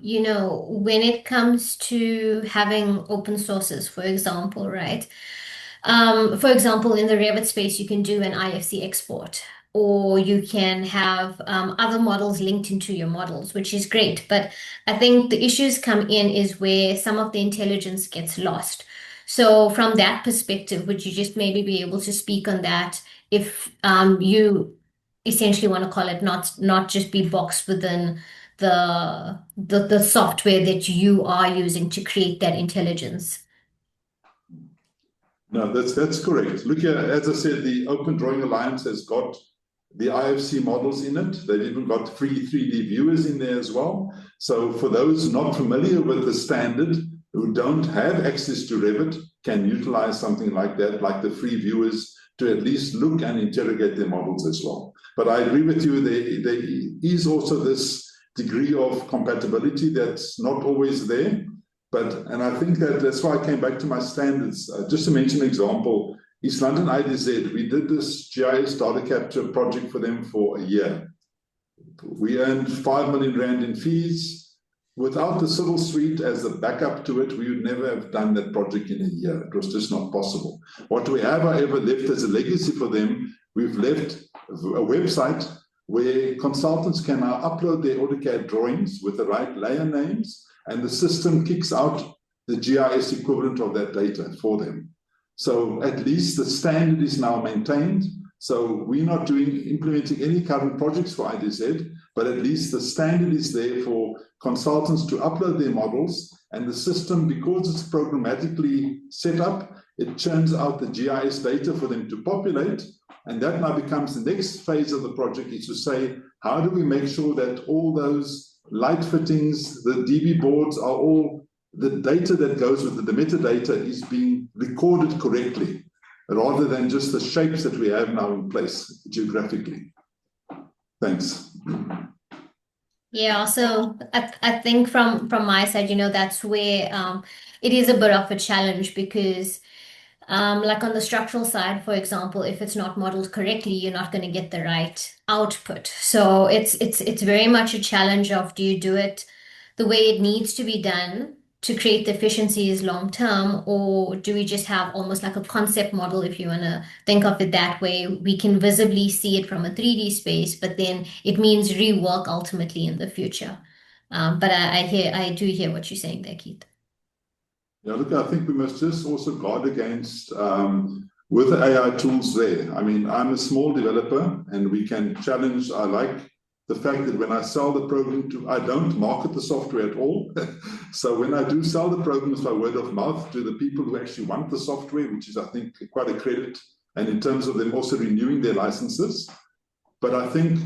when it comes to having open sources, for example, right? For example, in the Revit space, you can do an IFC export, or you can have other models linked into your models, which is great. But I think the issues come in is where some of the intelligence gets lost. So from that perspective, would you just maybe be able to speak on that if you essentially want to call it not just be boxed within the software that you are using to create that intelligence?
No, that's correct. Look here, as I said, the Open Drawing Alliance has got the IFC models in it. They've even got free 3D viewers in there as well. So for those not familiar with the standard, who don't have access to Revit, can utilize something like that, like the free viewers, to at least look and interrogate their models as well. But I agree with you, there is also this degree of compatibility that's not always there. And I think that's why I came back to my standards. Just to mention an example, East London IDZ, we did this GIS data capture project for them for a year. We earned 5 million Rand in fees. Without the civil suite as a backup to it, we would never have done that project in a year. It was just not possible. What we have, however, left as a legacy for them, we've left a website where consultants can now upload their AutoCAD drawings with the right layer names, and the system kicks out the GIS equivalent of that data for them. So at least the standard is now maintained. So we're not implementing any current projects for IDZ, but at least the standard is there for consultants to upload their models, and the system, because it's programmatically set up, it churns out the GIS data for them to populate, and that now becomes the next phase of the project, is to say, how do we make sure that all those light fittings, the DB boards are all, the data that goes with the metadata is being recorded correctly, rather than just the shapes that we have now in place geographically. Thanks.
Yeah, so I think from my side, that's where it is a bit of a challenge, because like on the structural side, for example, if it's not modeled correctly, you're not going to get the right output. So it's very much a challenge of, do you do it the way it needs to be done to create the efficiencies long term, or do we just have almost like a concept model, if you want to think of it that way? We can visibly see it from a 3D space, but then it means rework ultimately in the future. But I do hear what you're saying there, Keith.
Yeah, look, I think we must just also guard against, with the AI tools there. I mean, I'm a small developer, and we can challenge. I like the fact that when I sell the program I don't market the software at all. So when I do sell the programs by word of mouth to the people who actually want the software, which is, I think, quite a credit, and in terms of them also renewing their licenses. But I think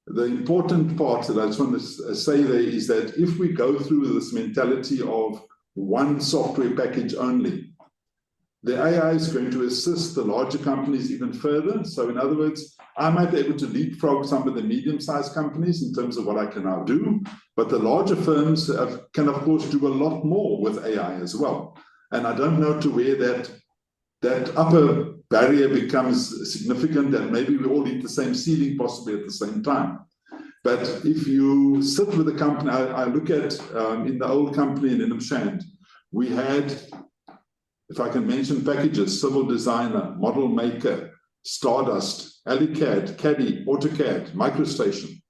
the important part that I just want to say there is that if we go through this mentality of one software package only, the AI is going to assist the larger companies even further. So in other words, I might be able to leapfrog some of the medium-sized companies in terms of what I can now do, but the larger firms can, of course, do a lot more with AI as well. And I don't know to where that upper barrier becomes significant, and maybe we all hit the same ceiling possibly at the same time. But if you sit with a company, I look at in the old company in Inhamshand, we had, if I can mention packages, Civil Designer, Model Maker, Stardust, AliCAD, Caddy, AutoCAD, MicroStation.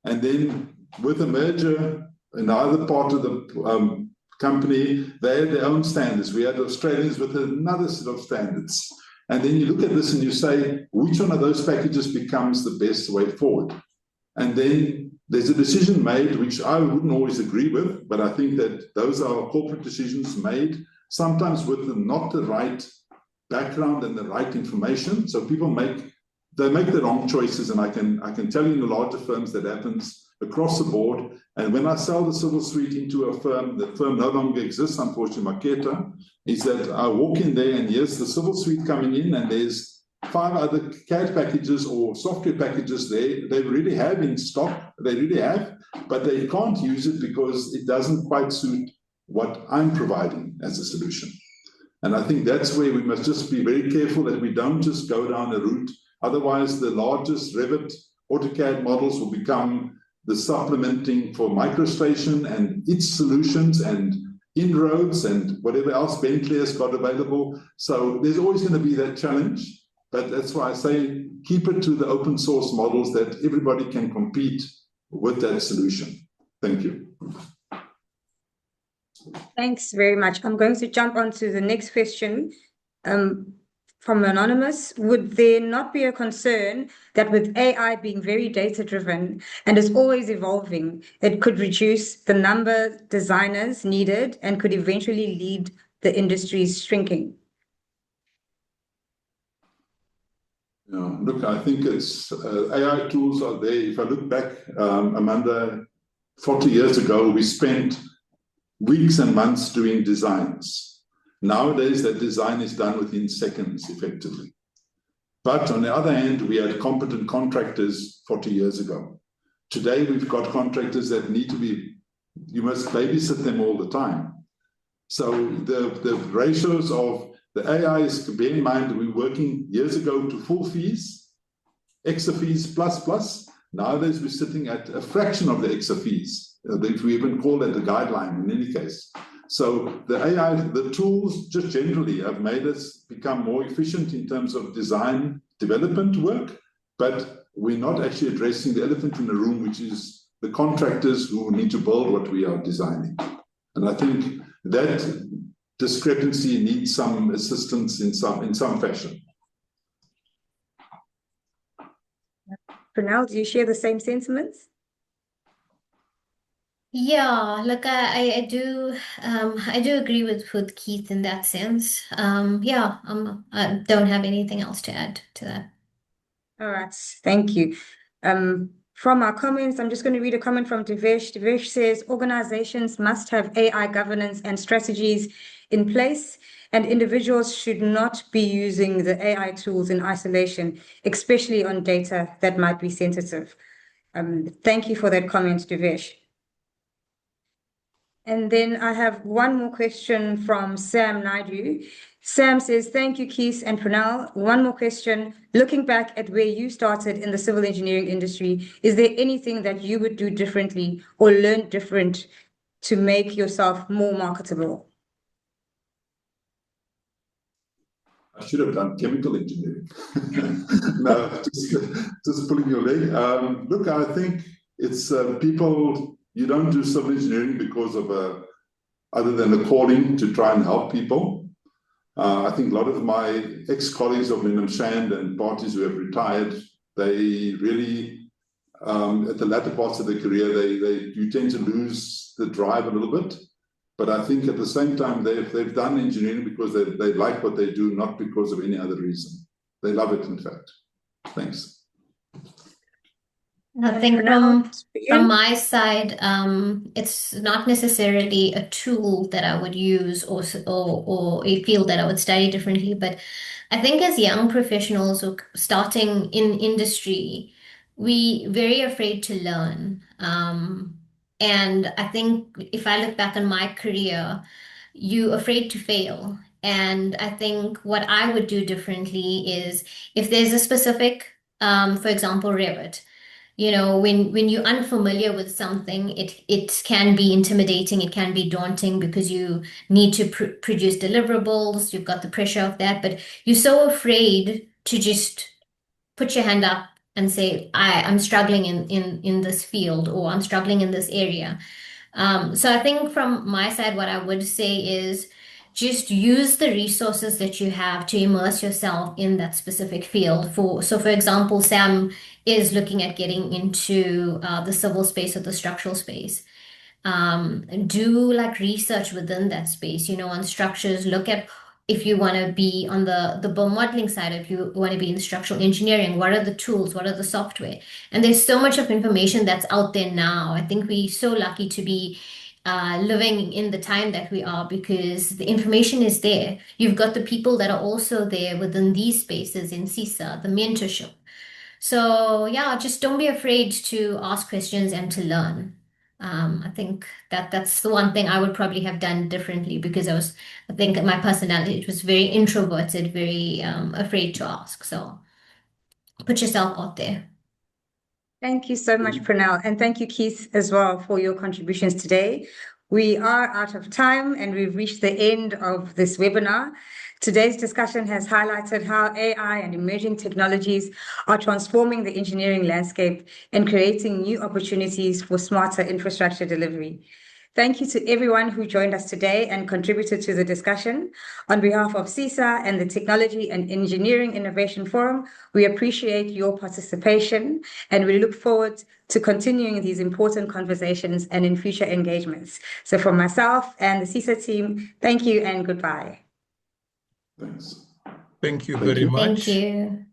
And then with a merger in the other part of the company, they had their own standards. We had Australians with another set of standards. And then you look at this and you say, which one of those packages becomes the best way forward? And then there's a decision made, which I wouldn't always agree with, but I think that those are corporate decisions made, sometimes with not the right background and the right information. So people make the wrong choices, and I can tell you in the larger firms that happens across the board, And when I sell the civil suite into a firm, the firm no longer exists, unfortunately, Maketa, is that I walk in there and here's the civil suite coming in, and there's 5 other CAD packages or software packages they really have in stock, they really have, but they can't use it because it doesn't quite suit what I'm providing as a solution. And I think that's where we must just be very careful that we don't just go down a route. Otherwise, the largest Revit AutoCAD models will become the supplementing for MicroStation and its solutions and inroads and whatever else Bentley has got available. So there's always going to be that challenge. But that's why I say keep it to the open source models that everybody can compete with that solution. Thank you.
Thanks very much. I'm going to jump on to the next question from Anonymous. Would there not be a concern that with AI being very data-driven and is always evolving, it could reduce the number of designers needed and could eventually lead the industry's shrinking?
Yeah, look, I think it's AI tools are there. If I look back, Amanda, 40 years ago, we spent weeks and months doing designs. Nowadays, that design is done within seconds, effectively. But on the other hand, we had competent contractors 40 years ago. Today, we've got contractors that need to be, you must babysit them all the time. So the ratios of the AI is, bear in mind, we were working years ago to full fees, extra fees plus. Nowadays, we're sitting at a fraction of the extra fees. If we even call that the guideline in any case. So the AI, the tools just generally have made us become more efficient in terms of design development work, but we're not actually addressing the elephant in the room, which is the contractors who need to build what we are designing. And I think that discrepancy needs some assistance in some fashion.
Prinell, do you share the same sentiments?
Yeah, look, I do agree with Keith in that sense. Yeah, I don't have anything else to add to that.
All right, thank you. From our comments, I'm just going to read a comment from Devesh. Devesh says, organizations must have AI governance and strategies in place, and individuals should not be using the AI tools in isolation, especially on data that might be sensitive. Thank you for that comment, Devesh. And then I have one more question from Sam Naidu. Sam says, thank you, Keith and Prinell. One more question. Looking back at where you started in the civil engineering industry, is there anything that you would do differently or learn different to make yourself more marketable?
I should have done chemical engineering. No, just pulling your leg. Look, I think it's people, you don't do civil engineering because of other than a calling to try and help people. I think a lot of my ex-colleagues of Linham Shand and parties who have retired, they really, at the latter parts of their career, you tend to lose the drive a little bit. But I think at the same time, they've done engineering because they like what they do, not because of any other reason. They love it, in fact. Thanks.
I think from my side, it's not necessarily a tool that I would use or a field that I would study differently, but I think as young professionals or starting in industry, we're very afraid to learn. And I think if I look back on my career, you're afraid to fail. And I think what I would do differently is if there's a specific, for example, Revit. You know, when you're unfamiliar with something, it can be intimidating, it can be daunting because you need to produce deliverables, you've got the pressure of that, but you're so afraid to just put your hand up and say, I'm struggling in this field, or I'm struggling in this area. So I think from my side, what I would say is just use the resources that you have to immerse yourself in that specific field. So for example, Sam is looking at getting into the civil space or the structural space. Do like research within that space, you know, on structures, look at if you want to be on the BIM modeling side, if you want to be in structural engineering, what are the tools, what are the software? And there's so much of information that's out there now. I think we're so lucky to be living in the time that we are, because the information is there. You've got the people that are also there within these spaces in CESA, the mentorship. So yeah, just don't be afraid to ask questions and to learn. I think that's the one thing I would probably have done differently, because I think my personality, it was very introverted, very afraid to ask. So put yourself out there.
Thank you so much, Prinell, and thank you, Keith, as well, for your contributions today. We are out of time and we've reached the end of this webinar. Today's discussion has highlighted how AI and emerging technologies are transforming the engineering landscape and creating new opportunities for smarter infrastructure delivery. Thank you to everyone who joined us today and contributed to the discussion. On behalf of CESA and the Technology and Engineering Innovation Forum, we appreciate your participation and we look forward to continuing these important conversations and in future engagements. So from myself and the CESA team, thank you and goodbye.
Thanks.
Thank you very much.
Thank you.